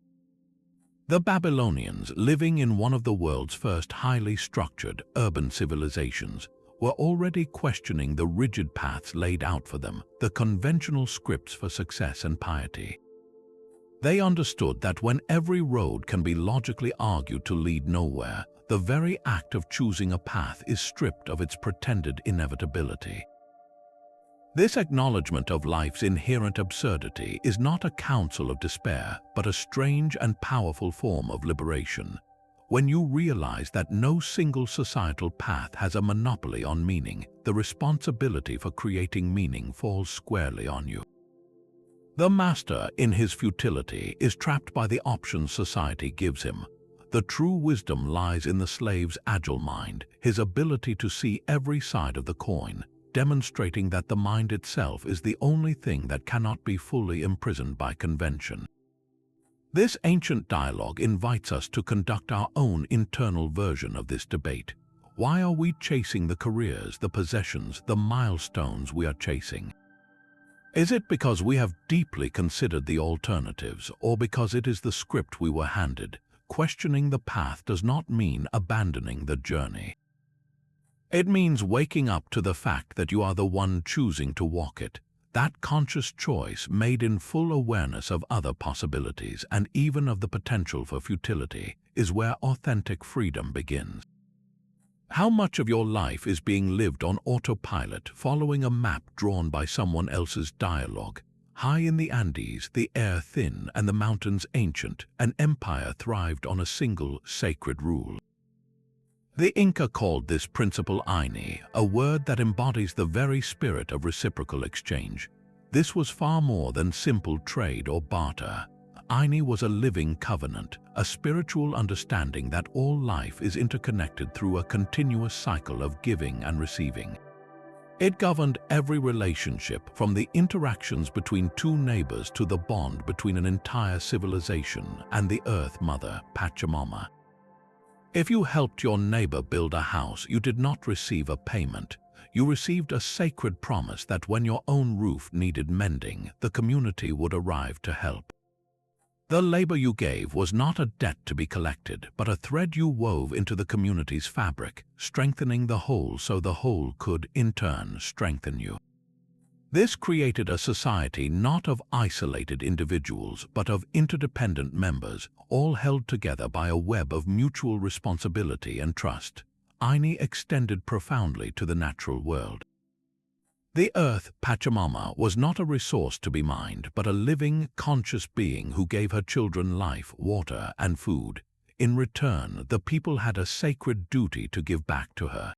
The Babylonians, living in one of the world's first highly structured urban civilizations, were already questioning the rigid paths laid out for them, the conventional scripts for success and piety. They understood that when every road can be logically argued to lead nowhere, the very act of choosing a path is stripped of its pretended inevitability. This acknowledgement of life's inherent absurdity is not a counsel of despair, but a strange and powerful form of liberation. When you realize that no single societal path has a monopoly on meaning, the responsibility for creating meaning falls squarely on you. The master, in his futility, is trapped by the options society gives him. The true wisdom lies in the slave's agile mind, his ability to see every side of the coin, demonstrating that the mind itself is the only thing that cannot be fully imprisoned by convention. This ancient dialogue invites us to conduct our own internal version of this debate. Why are we chasing the careers, the possessions, the milestones we are chasing? Is it because we have deeply considered the alternatives, or because it is the script we were handed? Questioning the path does not mean abandoning the journey. It means waking up to the fact that you are the one choosing to walk it. That conscious choice, made in full awareness of other possibilities and even of the potential for futility, is where authentic freedom begins. How much of your life is being lived on autopilot, following a map drawn by someone else's dialogue? High in the Andes, the air thin and the mountains ancient, an empire thrived on a single sacred rule. The Inca called this principle Aini, a word that embodies the very spirit of reciprocal exchange. This was far more than simple trade or barter. Aini was a living covenant, a spiritual understanding that all life is interconnected through a continuous cycle of giving and receiving. It governed every relationship, from the interactions between two neighbors to the bond between an entire civilization and the Earth Mother, Pachamama. If you helped your neighbor build a house, you did not receive a payment. You received a sacred promise that when your own roof needed mending, the community would arrive to help. The labor you gave was not a debt to be collected, but a thread you wove into the community's fabric, strengthening the whole so the whole could, in turn, strengthen you. This created a society not of isolated individuals, but of interdependent members, all held together by a web of mutual responsibility and trust. Aini extended profoundly to the natural world. The earth, Pachamama, was not a resource to be mined, but a living, conscious being who gave her children life, water, and food. In return, the people had a sacred duty to give back to her.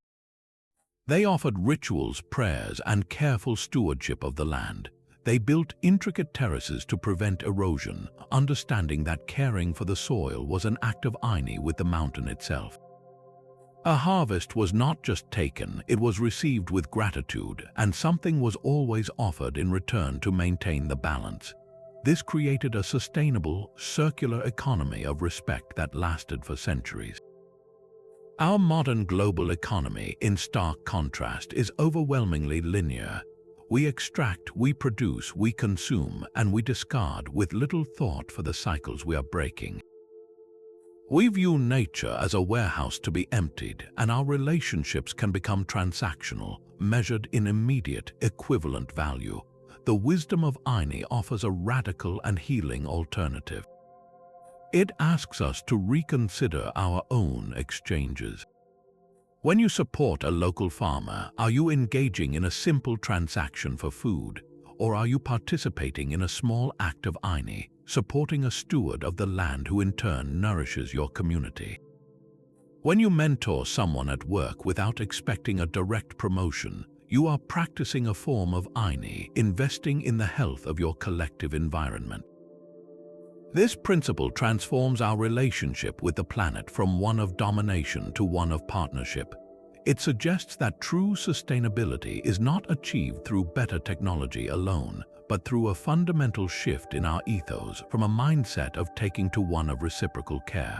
They offered rituals, prayers, and careful stewardship of the land. They built intricate terraces to prevent erosion, understanding that caring for the soil was an act of Aini with the mountain itself. A harvest was not just taken, it was received with gratitude, and something was always offered in return to maintain the balance. This created a sustainable, circular economy of respect that lasted for centuries. Our modern global economy, in stark contrast, is overwhelmingly linear. We extract, we produce, we consume, and we discard with little thought for the cycles we are breaking. We view nature as a warehouse to be emptied, and our relationships can become transactional, measured in immediate, equivalent value. The wisdom of Aini offers a radical and healing alternative. It asks us to reconsider our own exchanges. When you support a local farmer, are you engaging in a simple transaction for food, or are you participating in a small act of Aini, supporting a steward of the land who in turn nourishes your community? When you mentor someone at work without expecting a direct promotion, you are practicing a form of Aini, investing in the health of your collective environment. This principle transforms our relationship with the planet from one of domination to one of partnership. It suggests that true sustainability is not achieved through better technology alone, but through a fundamental shift in our ethos from a mindset of taking to one of reciprocal care.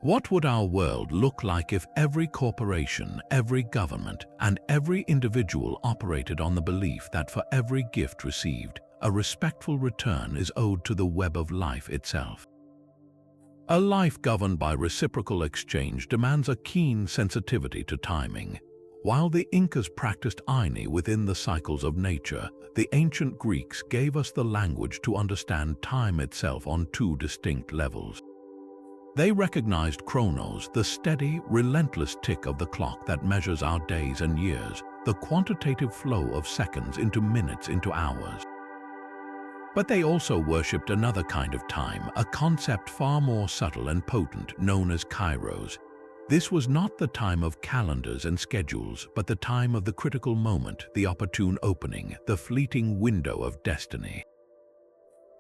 What would our world look like if every corporation, every government, and every individual operated on the belief that for every gift received, a respectful return is owed to the web of life itself? A life governed by reciprocal exchange demands a keen sensitivity to timing. While the Incas practiced Ubuntυ within the cycles of nature, the ancient Greeks gave us the language to understand time itself on two distinct levels. They recognized chronos, the steady, relentless tick of the clock that measures our days and years, the quantitative flow of seconds into minutes into hours. But they also worshipped another kind of time, a concept far more subtle and potent, known as Kairos. This was not the time of calendars and schedules, but the time of the critical moment, the opportune opening, the fleeting window of destiny.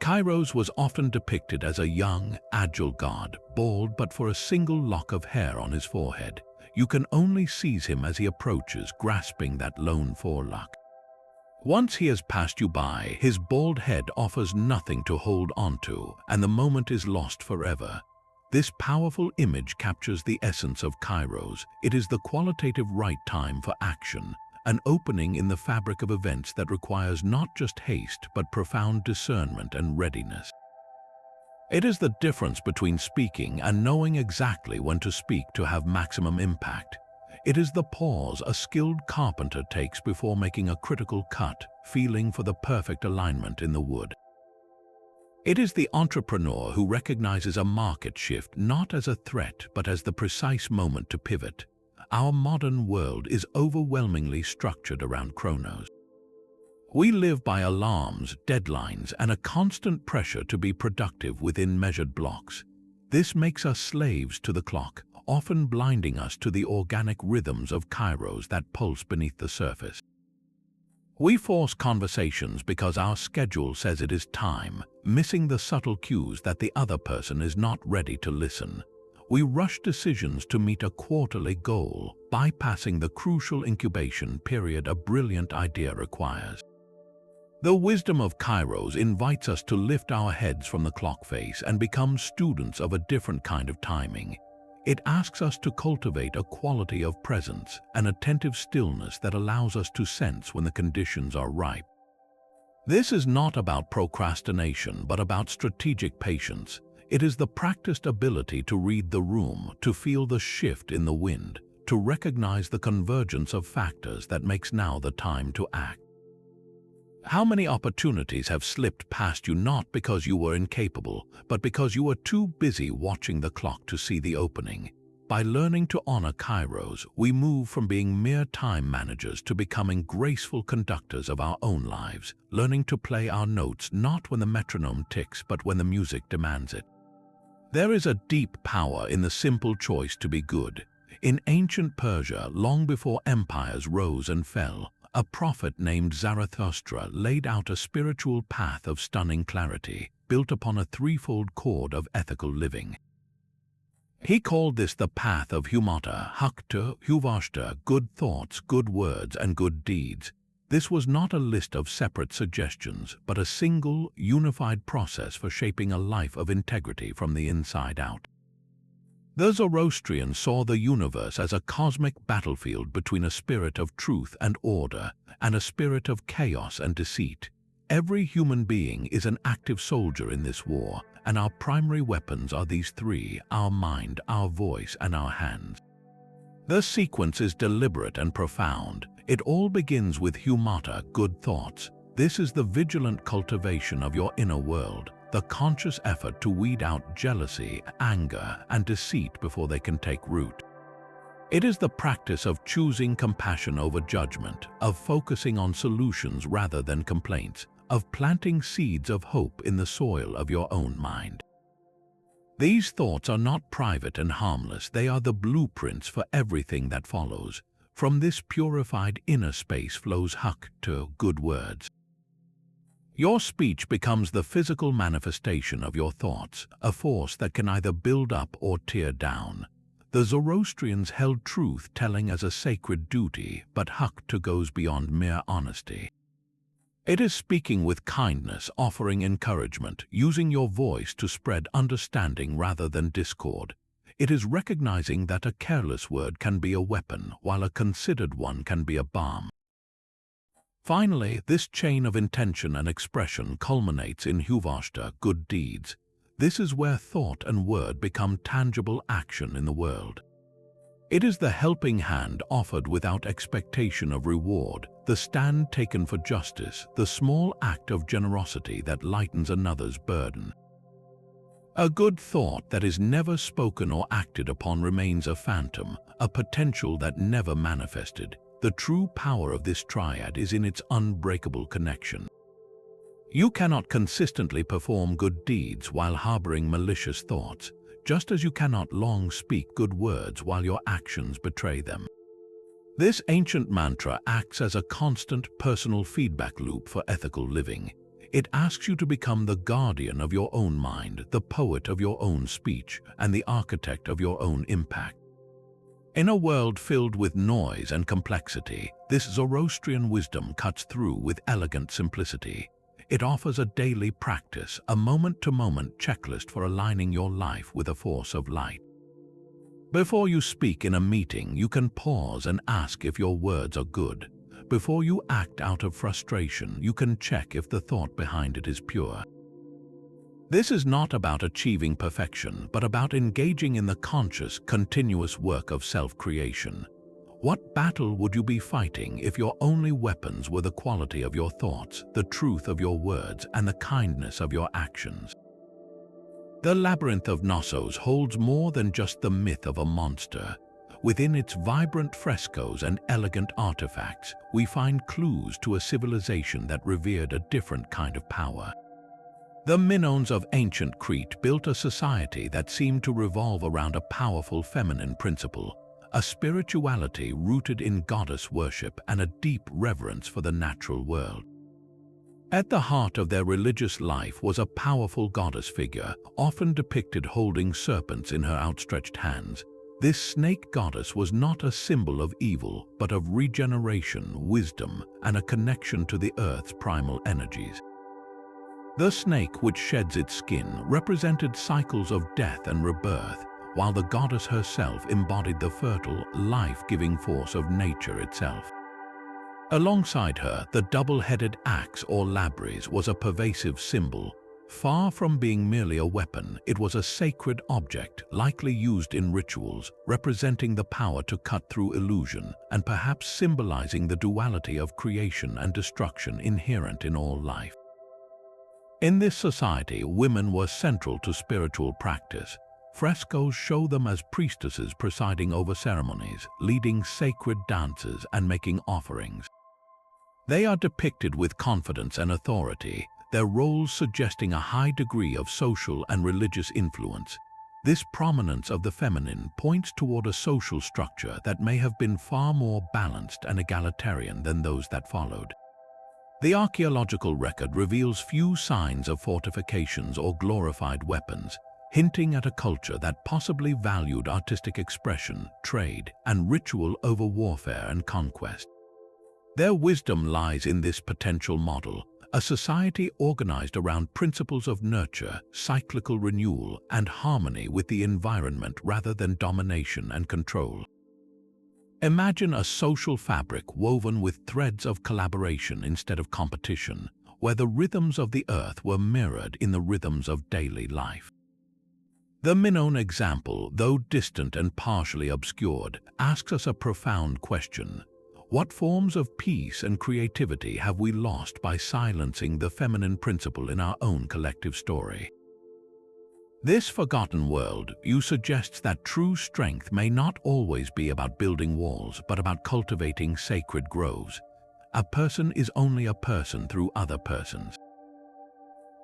Kairos was often depicted as a young, agile god, bald but for a single lock of hair on his forehead. You can only seize him as he approaches, grasping that lone forelock. Once he has passed you by, his bald head offers nothing to hold onto, and the moment is lost forever. This powerful image captures the essence of Kairos. It is the qualitative right time for action, an opening in the fabric of events that requires not just haste but profound discernment and readiness. It is the difference between speaking and knowing exactly when to speak to have maximum impact. It is the pause a skilled carpenter takes before making a critical cut, feeling for the perfect alignment in the wood. It is the entrepreneur who recognizes a market shift not as a threat but as the precise moment to pivot. Our modern world is overwhelmingly structured around chronos. We live by alarms, deadlines, and a constant pressure to be productive within measured blocks. This makes us slaves to the clock, often blinding us to the organic rhythms of Kairos that pulse beneath the surface. We force conversations because our schedule says it is time, missing the subtle cues that the other person is not ready to listen. We rush decisions to meet a quarterly goal, bypassing the crucial incubation period a brilliant idea requires. The wisdom of Kairos invites us to lift our heads from the clock face and become students of a different kind of timing. It asks us to cultivate a quality of presence, an attentive stillness that allows us to sense when the conditions are ripe. This is not about procrastination, but about strategic patience. It is the practiced ability to read the room, to feel the shift in the wind, to recognize the convergence of factors that makes now the time to act. How many opportunities have slipped past you not because you were incapable, but because you were too busy watching the clock to see the opening? By learning to honor Kairos, we move from being mere time managers to becoming graceful conductors of our own lives, learning to play our notes not when the metronome ticks but when the music demands it. There is a deep power in the simple choice to be good. In ancient Persia, long before empires rose and fell, a prophet named Zarathustra laid out a spiritual path of stunning clarity, built upon a threefold cord of ethical living. He called this the path of Ubuntυ, Hakta, Huvashta, good thoughts, good words, and good deeds. This was not a list of separate suggestions, but a single, unified process for shaping a life of integrity from the inside out. The Zoroastrians saw the universe as a cosmic battlefield between a spirit of truth and order and a spirit of chaos and deceit. Every human being is an active soldier in this war, and our primary weapons are these three: our mind, our voice, and our hands. The sequence is deliberate and profound. It all begins with Ubuntυ, good thoughts. This is the vigilant cultivation of your inner world, the conscious effort to weed out jealousy, anger, and deceit before they can take root. It is the practice of choosing compassion over judgment, of focusing on solutions rather than complaints, of planting seeds of hope in the soil of your own mind. These thoughts are not private and harmless. They are the blueprints for everything that follows. From this purified inner space flows Hakta, good words. Your speech becomes the physical manifestation of your thoughts, a force that can either build up or tear down. The Zoroastrians held truth-telling as a sacred duty, but Ubuntυ goes beyond mere honesty. It is speaking with kindness, offering encouragement, using your voice to spread understanding rather than discord. It is recognizing that a careless word can be a weapon, while a considered one can be a balm. Finally, this chain of intention and expression culminates in Ubuntυ, good deeds. This is where thought and word become tangible action in the world. It is the helping hand offered without expectation of reward, the stand taken for justice, the small act of generosity that lightens another's burden. A good thought that is never spoken or acted upon remains a phantom, a potential that never manifested. The true power of this triad is in its unbreakable connection. You cannot consistently perform good deeds while harboring malicious thoughts, just as you cannot long speak good words while your actions betray them. This ancient mantra acts as a constant personal feedback loop for ethical living. It asks you to become the guardian of your own mind, the poet of your own speech, and the architect of your own impact. In a world filled with noise and complexity, this Zoroastrian wisdom cuts through with elegant simplicity. It offers a daily practice, a moment-to-moment checklist for aligning your life with a force of light. Before you speak in a meeting, you can pause and ask if your words are good. Before you act out of frustration, you can check if the thought behind it is pure. This is not about achieving perfection, but about engaging in the conscious, continuous work of self-creation. What battle would you be fighting if your only weapons were the quality of your thoughts, the truth of your words, and the kindness of your actions? The labyrinth of Knossos holds more than just the myth of a monster. Within its vibrant frescoes and elegant artifacts, we find clues to a civilization that revered a different kind of power. The Minoans of ancient Crete built a society that seemed to revolve around a powerful feminine principle, a spirituality rooted in goddess worship and a deep reverence for the natural world. At the heart of their religious life was a powerful goddess figure, often depicted holding serpents in her outstretched hands. This snake goddess was not a symbol of evil, but of regeneration, wisdom, and a connection to the earth's primal energies. The snake, which sheds its skin, represented cycles of death and rebirth, while the goddess herself embodied the fertile, life-giving force of nature itself. Alongside her, the double-headed axe or labrys was a pervasive symbol. Far from being merely a weapon, it was a sacred object, likely used in rituals, representing the power to cut through illusion and perhaps symbolizing the duality of creation and destruction inherent in all life. In this society, women were central to spiritual practice. Frescoes show them as priestesses presiding over ceremonies, leading sacred dances, and making offerings. They are depicted with confidence and authority, their roles suggesting a high degree of social and religious influence. This prominence of the feminine points toward a social structure that may have been far more balanced and egalitarian than those that followed. The archaeological record reveals few signs of fortifications or glorified weapons, hinting at a culture that possibly valued artistic expression, trade, and ritual over warfare and conquest. Their wisdom lies in this potential model, a society organized around principles of nurture, cyclical renewal, and harmony with the environment rather than domination and control. Imagine a social fabric woven with threads of collaboration instead of competition, where the rhythms of the earth were mirrored in the rhythms of daily life. The Minoan example, though distant and partially obscured, asks us a profound question. What forms of peace and creativity have we lost by silencing the feminine principle in our own collective story? This forgotten worldview suggests that true strength may not always be about building walls, but about cultivating sacred groves. A person is only a person through other persons.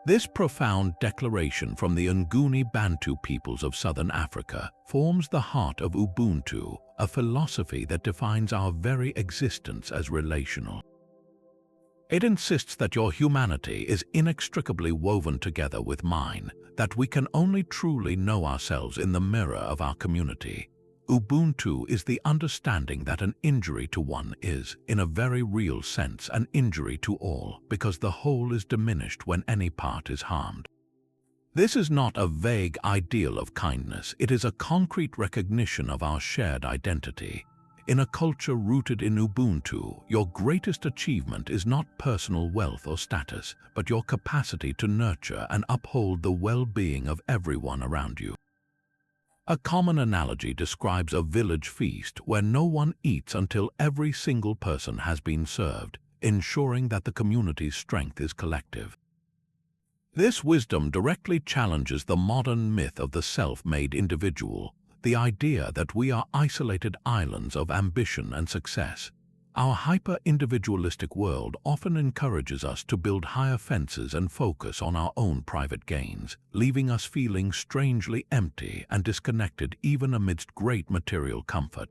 This profound declaration from the Nguni Bantu peoples of southern Africa forms the heart of Ubuntυ, a philosophy that defines our very existence as relational. It insists that your humanity is inextricably woven together with mine, that we can only truly know ourselves in the mirror of our community. Ubuntu is the understanding that an injury to one is, in a very real sense, an injury to all, because the whole is diminished when any part is harmed. This is not a vague ideal of kindness, it is a concrete recognition of our shared identity. In a culture rooted in Ubuntu, your greatest achievement is not personal wealth or status, but your capacity to nurture and uphold the well-being of everyone around you. A common analogy describes a village feast where no one eats until every single person has been served, ensuring that the community's strength is collective. This wisdom directly challenges the modern myth of the self-made individual, the idea that we are isolated islands of ambition and success. Our hyper-individualistic world often encourages us to build higher fences and focus on our own private gains, leaving us feeling strangely empty and disconnected even amidst great material comfort.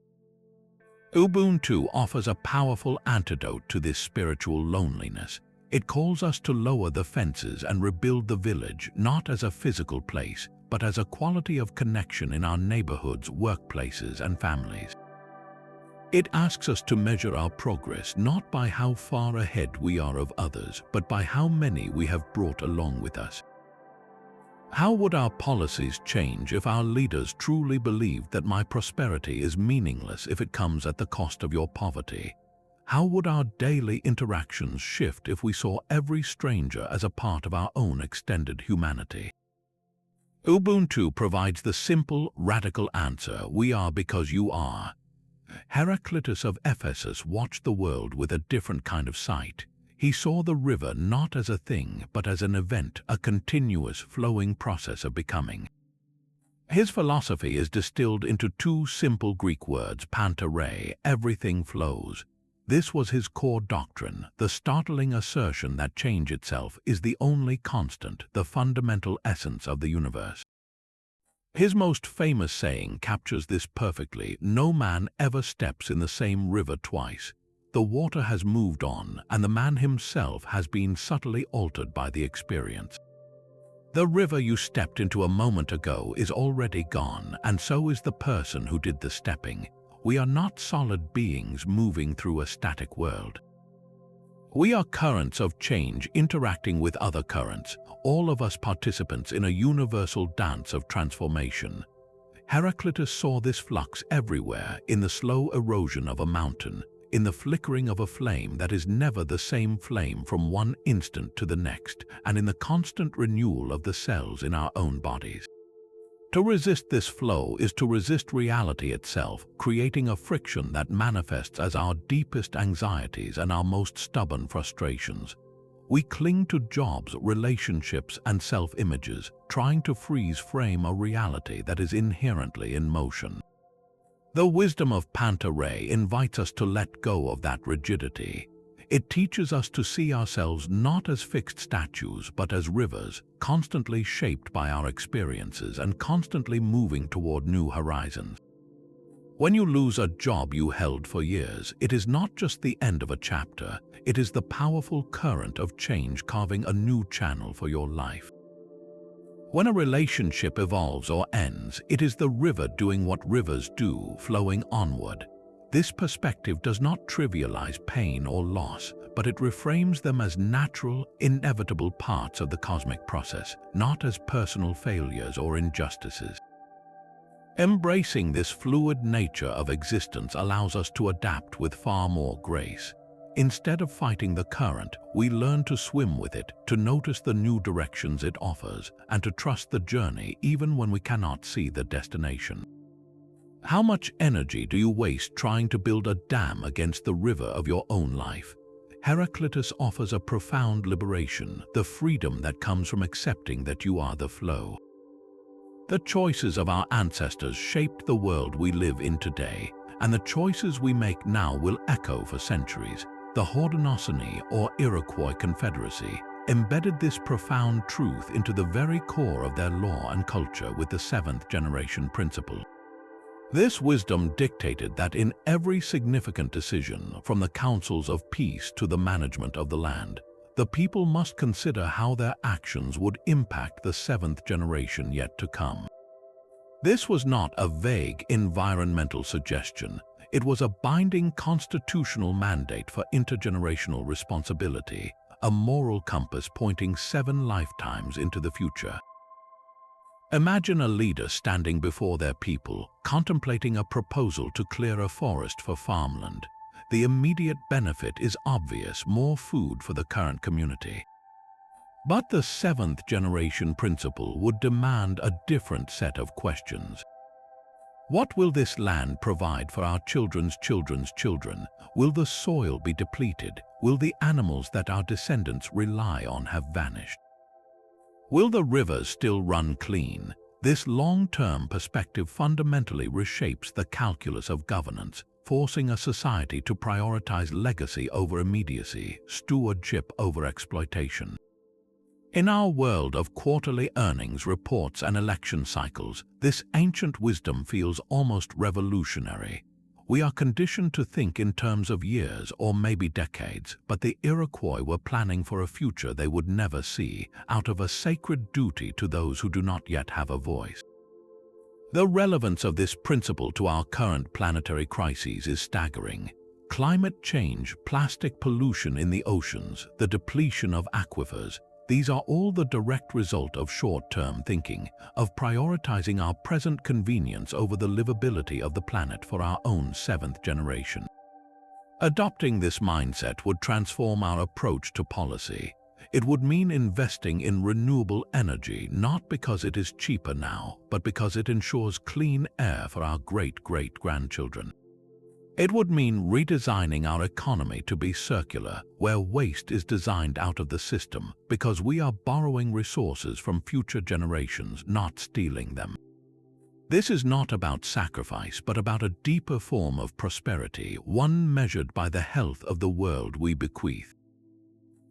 Ubuntu offers a powerful antidote to this spiritual loneliness. It calls us to lower the fences and rebuild the village, not as a physical place, but as a quality of connection in our neighborhoods, workplaces, and families. It asks us to measure our progress not by how far ahead we are of others, but by how many we have brought along with us. How would our policies change if our leaders truly believed that my prosperity is meaningless if it comes at the cost of your poverty? How would our daily interactions shift if we saw every stranger as a part of our own extended humanity? Ubuntu provides the simple, radical answer: we are because you are. Heraclitus of Ephesus watched the world with a different kind of sight. He saw the river not as a thing, but as an event, a continuous, flowing process of becoming. His philosophy is distilled into two simple Greek words, panta rei, everything flows. This was his core doctrine, the startling assertion that change itself is the only constant, the fundamental essence of the universe. His most famous saying captures this perfectly: no man ever steps in the same river twice. The water has moved on, and the man himself has been subtly altered by the experience. The river you stepped into a moment ago is already gone, and so is the person who did the stepping. We are not solid beings moving through a static world. We are currents of change interacting with other currents, all of us participants in a universal dance of transformation. Heraclitus saw this flux everywhere, in the slow erosion of a mountain, in the flickering of a flame that is never the same flame from one instant to the next, and in the constant renewal of the cells in our own bodies. To resist this flow is to resist reality itself, creating a friction that manifests as our deepest anxieties and our most stubborn frustrations. We cling to jobs, relationships, and self-images, trying to freeze-frame a reality that is inherently in motion. The wisdom of Panta Rei invites us to let go of that rigidity. It teaches us to see ourselves not as fixed statues, but as rivers, constantly shaped by our experiences and constantly moving toward new horizons. When you lose a job you held for years, it is not just the end of a chapter, it is the powerful current of change carving a new channel for your life. When a relationship evolves or ends, it is the river doing what rivers do, flowing onward. This perspective does not trivialize pain or loss, but it reframes them as natural, inevitable parts of the cosmic process, not as personal failures or injustices. Embracing this fluid nature of existence allows us to adapt with far more grace. Instead of fighting the current, we learn to swim with it, to notice the new directions it offers, and to trust the journey even when we cannot see the destination. How much energy do you waste trying to build a dam against the river of your own life? Heraclitus offers a profound liberation, the freedom that comes from accepting that you are the flow. The choices of our ancestors shaped the world we live in today, and the choices we make now will echo for centuries. The Haudenosaunee, or Iroquois Confederacy, embedded this profound truth into the very core of their law and culture with the seventh-generation principle. This wisdom dictated that in every significant decision, from the councils of peace to the management of the land, the people must consider how their actions would impact the seventh generation yet to come. This was not a vague environmental suggestion. It was a binding constitutional mandate for intergenerational responsibility, a moral compass pointing 7 lifetimes into the future. Imagine a leader standing before their people, contemplating a proposal to clear a forest for farmland. The immediate benefit is obvious: more food for the current community. But the seventh generation principle would demand a different set of questions. What will this land provide for our children's children's children? Will the soil be depleted? Will the animals that our descendants rely on have vanished? Will the rivers still run clean? This long-term perspective fundamentally reshapes the calculus of governance, forcing a society to prioritize legacy over immediacy, stewardship over exploitation. In our world of quarterly earnings reports and election cycles, this ancient wisdom feels almost revolutionary. We are conditioned to think in terms of years or maybe decades, but the Iroquois were planning for a future they would never see, out of a sacred duty to those who do not yet have a voice. The relevance of this principle to our current planetary crises is staggering. Climate change, plastic pollution in the oceans, the depletion of aquifers, these are all the direct result of short-term thinking, of prioritizing our present convenience over the livability of the planet for our own seventh generation. Adopting this mindset would transform our approach to policy. It would mean investing in renewable energy, not because it is cheaper now, but because it ensures clean air for our great-great-grandchildren. It would mean redesigning our economy to be circular, where waste is designed out of the system, because we are borrowing resources from future generations, not stealing them. This is not about sacrifice, but about a deeper form of prosperity, one measured by the health of the world we bequeath.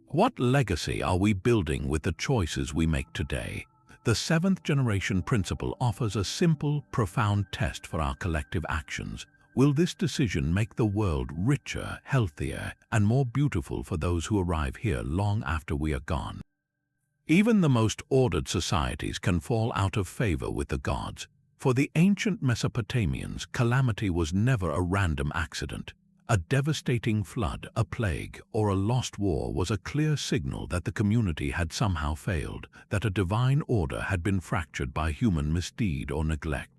What legacy are we building with the choices we make today? The seventh generation principle offers a simple, profound test for our collective actions. Will this decision make the world richer, healthier, and more beautiful for those who arrive here long after we are gone? Even the most ordered societies can fall out of favor with the gods. For the ancient Mesopotamians, calamity was never a random accident. A devastating flood, a plague, or a lost war was a clear signal that the community had somehow failed, that a divine order had been fractured by human misdeed or neglect.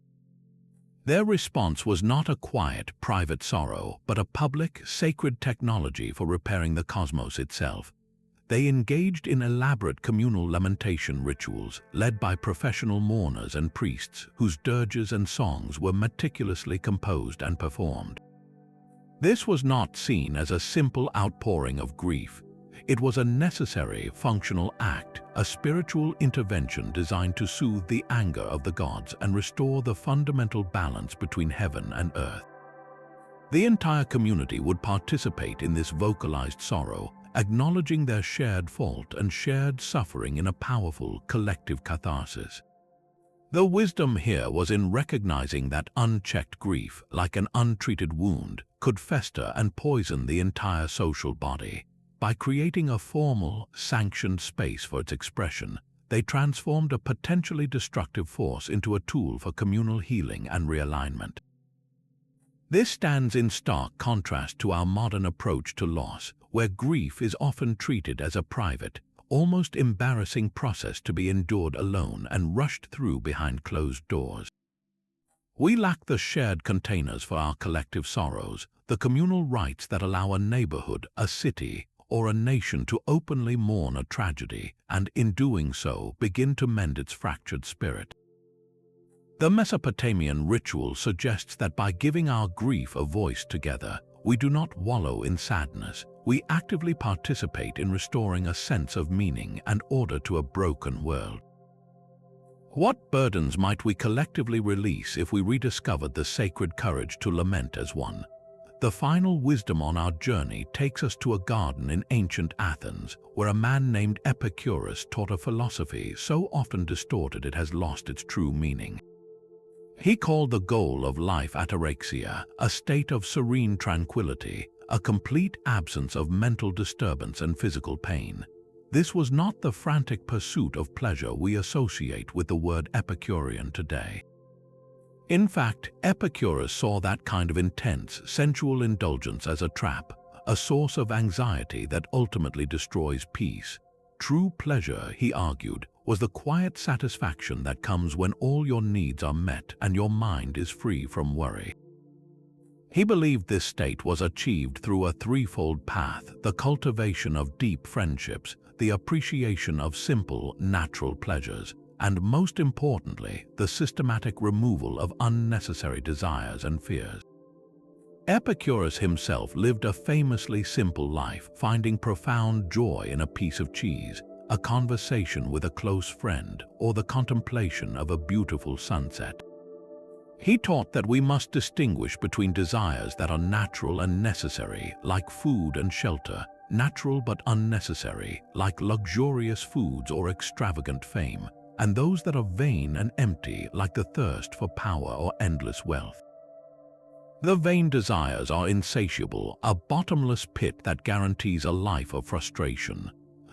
Their response was not a quiet, private sorrow, but a public, sacred technology for repairing the cosmos itself. They engaged in elaborate communal lamentation rituals, led by professional mourners and priests, whose dirges and songs were meticulously composed and performed. This was not seen as a simple outpouring of grief. It was a necessary, functional act, a spiritual intervention designed to soothe the anger of the gods and restore the fundamental balance between heaven and earth. The entire community would participate in this vocalized sorrow, acknowledging their shared fault and shared suffering in a powerful, collective catharsis. The wisdom here was in recognizing that unchecked grief, like an untreated wound, could fester and poison the entire social body. By creating a formal, sanctioned space for its expression, they transformed a potentially destructive force into a tool for communal healing and realignment. This stands in stark contrast to our modern approach to loss, where grief is often treated as a private, almost embarrassing process to be endured alone and rushed through behind closed doors. We lack the shared containers for our collective sorrows, the communal rites that allow a neighborhood, a city, or a nation to openly mourn a tragedy, and in doing so, begin to mend its fractured spirit. The Mesopotamian ritual suggests that by giving our grief a voice together, we do not wallow in sadness. We actively participate in restoring a sense of meaning and order to a broken world. What burdens might we collectively release if we rediscovered the sacred courage to lament as one? The final wisdom on our journey takes us to a garden in ancient Athens, where a man named Epicurus taught a philosophy so often distorted it has lost its true meaning. He called the goal of life ataraxia, a state of serene tranquility, a complete absence of mental disturbance and physical pain. This was not the frantic pursuit of pleasure we associate with the word Epicurean today. In fact, Epicurus saw that kind of intense, sensual indulgence as a trap, a source of anxiety that ultimately destroys peace. True pleasure, he argued, was the quiet satisfaction that comes when all your needs are met and your mind is free from worry. He believed this state was achieved through a threefold path: the cultivation of deep friendships, the appreciation of simple, natural pleasures, and most importantly, the systematic removal of unnecessary desires and fears. Epicurus himself lived a famously simple life, finding profound joy in a piece of cheese, a conversation with a close friend, or the contemplation of a beautiful sunset. He taught that we must distinguish between desires that are natural and necessary, like food and shelter, natural but unnecessary, like luxurious foods or extravagant fame, and those that are vain and empty, like the thirst for power or endless wealth. The vain desires are insatiable, a bottomless pit that guarantees a life of frustration.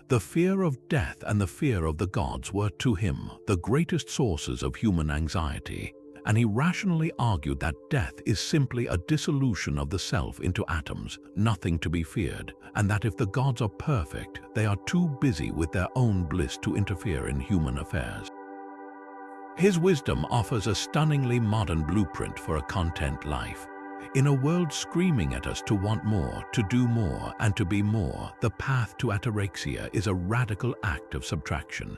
The fear of death and the fear of the gods were, to him, the greatest sources of human anxiety, and he rationally argued that death is simply a dissolution of the self into atoms, nothing to be feared, and that if the gods are perfect, they are too busy with their own bliss to interfere in human affairs. His wisdom offers a stunningly modern blueprint for a content life. In a world screaming at us to want more, to do more, and to be more, the path to ataraxia is a radical act of subtraction.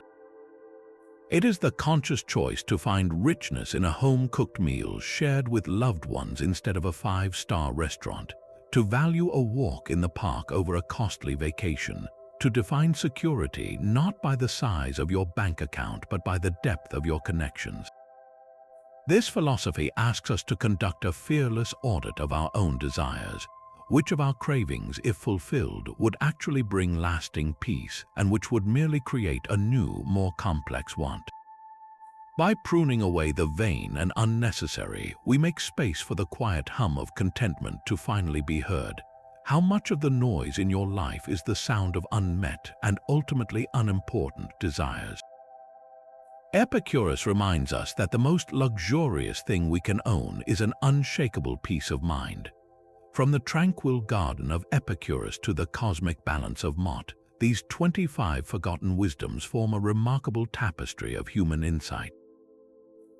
It is the conscious choice to find richness in a home-cooked meal shared with loved ones instead of a five-star restaurant, to value a walk in the park over a costly vacation, to define security not by the size of your bank account but by the depth of your connections. This philosophy asks us to conduct a fearless audit of our own desires. Which of our cravings, if fulfilled, would actually bring lasting peace, and which would merely create a new, more complex want? By pruning away the vain and unnecessary, we make space for the quiet hum of contentment to finally be heard. How much of the noise in your life is the sound of unmet and ultimately unimportant desires? Epicurus reminds us that the most luxurious thing we can own is an unshakable peace of mind. From the tranquil garden of Epicurus to the cosmic balance of Mott, these 25 forgotten wisdoms form a remarkable tapestry of human insight.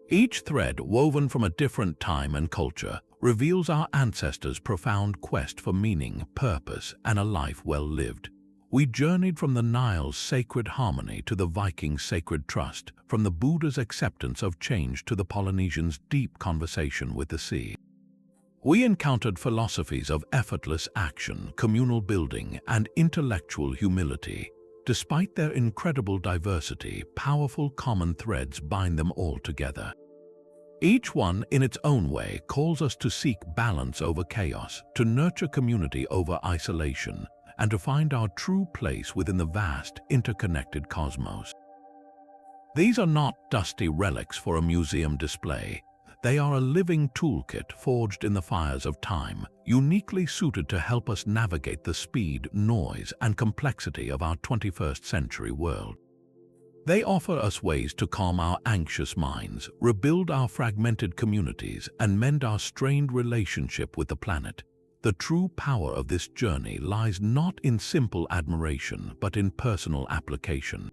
Each thread, woven from a different time and culture, reveals our ancestors' profound quest for meaning, purpose, and a life well lived. We journeyed from the Nile's sacred harmony to the Vikings' sacred trust, from the Buddha's acceptance of change to the Polynesians' deep conversation with the sea. We encountered philosophies of effortless action, communal building, and intellectual humility. Despite their incredible diversity, powerful common threads bind them all together. Each one, in its own way, calls us to seek balance over chaos, to nurture community over isolation, and to find our true place within the vast, interconnected cosmos. These are not dusty relics for a museum display. They are a living toolkit forged in the fires of time, uniquely suited to help us navigate the speed, noise, and complexity of our 21st century world. They offer us ways to calm our anxious minds, rebuild our fragmented communities, and mend our strained relationship with the planet. The true power of this journey lies not in simple admiration, but in personal application.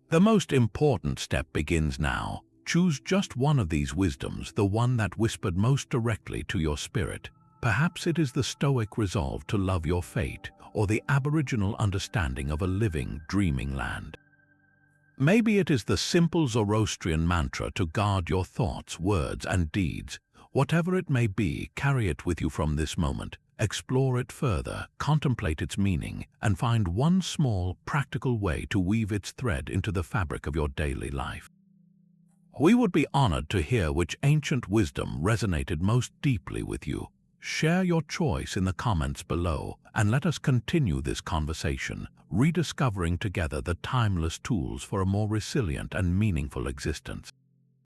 The most important step begins now. Choose just one of these wisdoms, the one that whispered most directly to your spirit. Perhaps it is the Stoic resolve to love your fate, or the Aboriginal understanding of a living, dreaming land. Maybe it is the simple Zoroastrian mantra to guard your thoughts, words, and deeds. Whatever it may be, carry it with you from this moment. Explore it further, contemplate its meaning, and find one small, practical way to weave its thread into the fabric of your daily life. We would be honored to hear which ancient wisdom resonated most deeply with you. Share your choice in the comments below, and let us continue this conversation, rediscovering together the timeless tools for a more resilient and meaningful existence.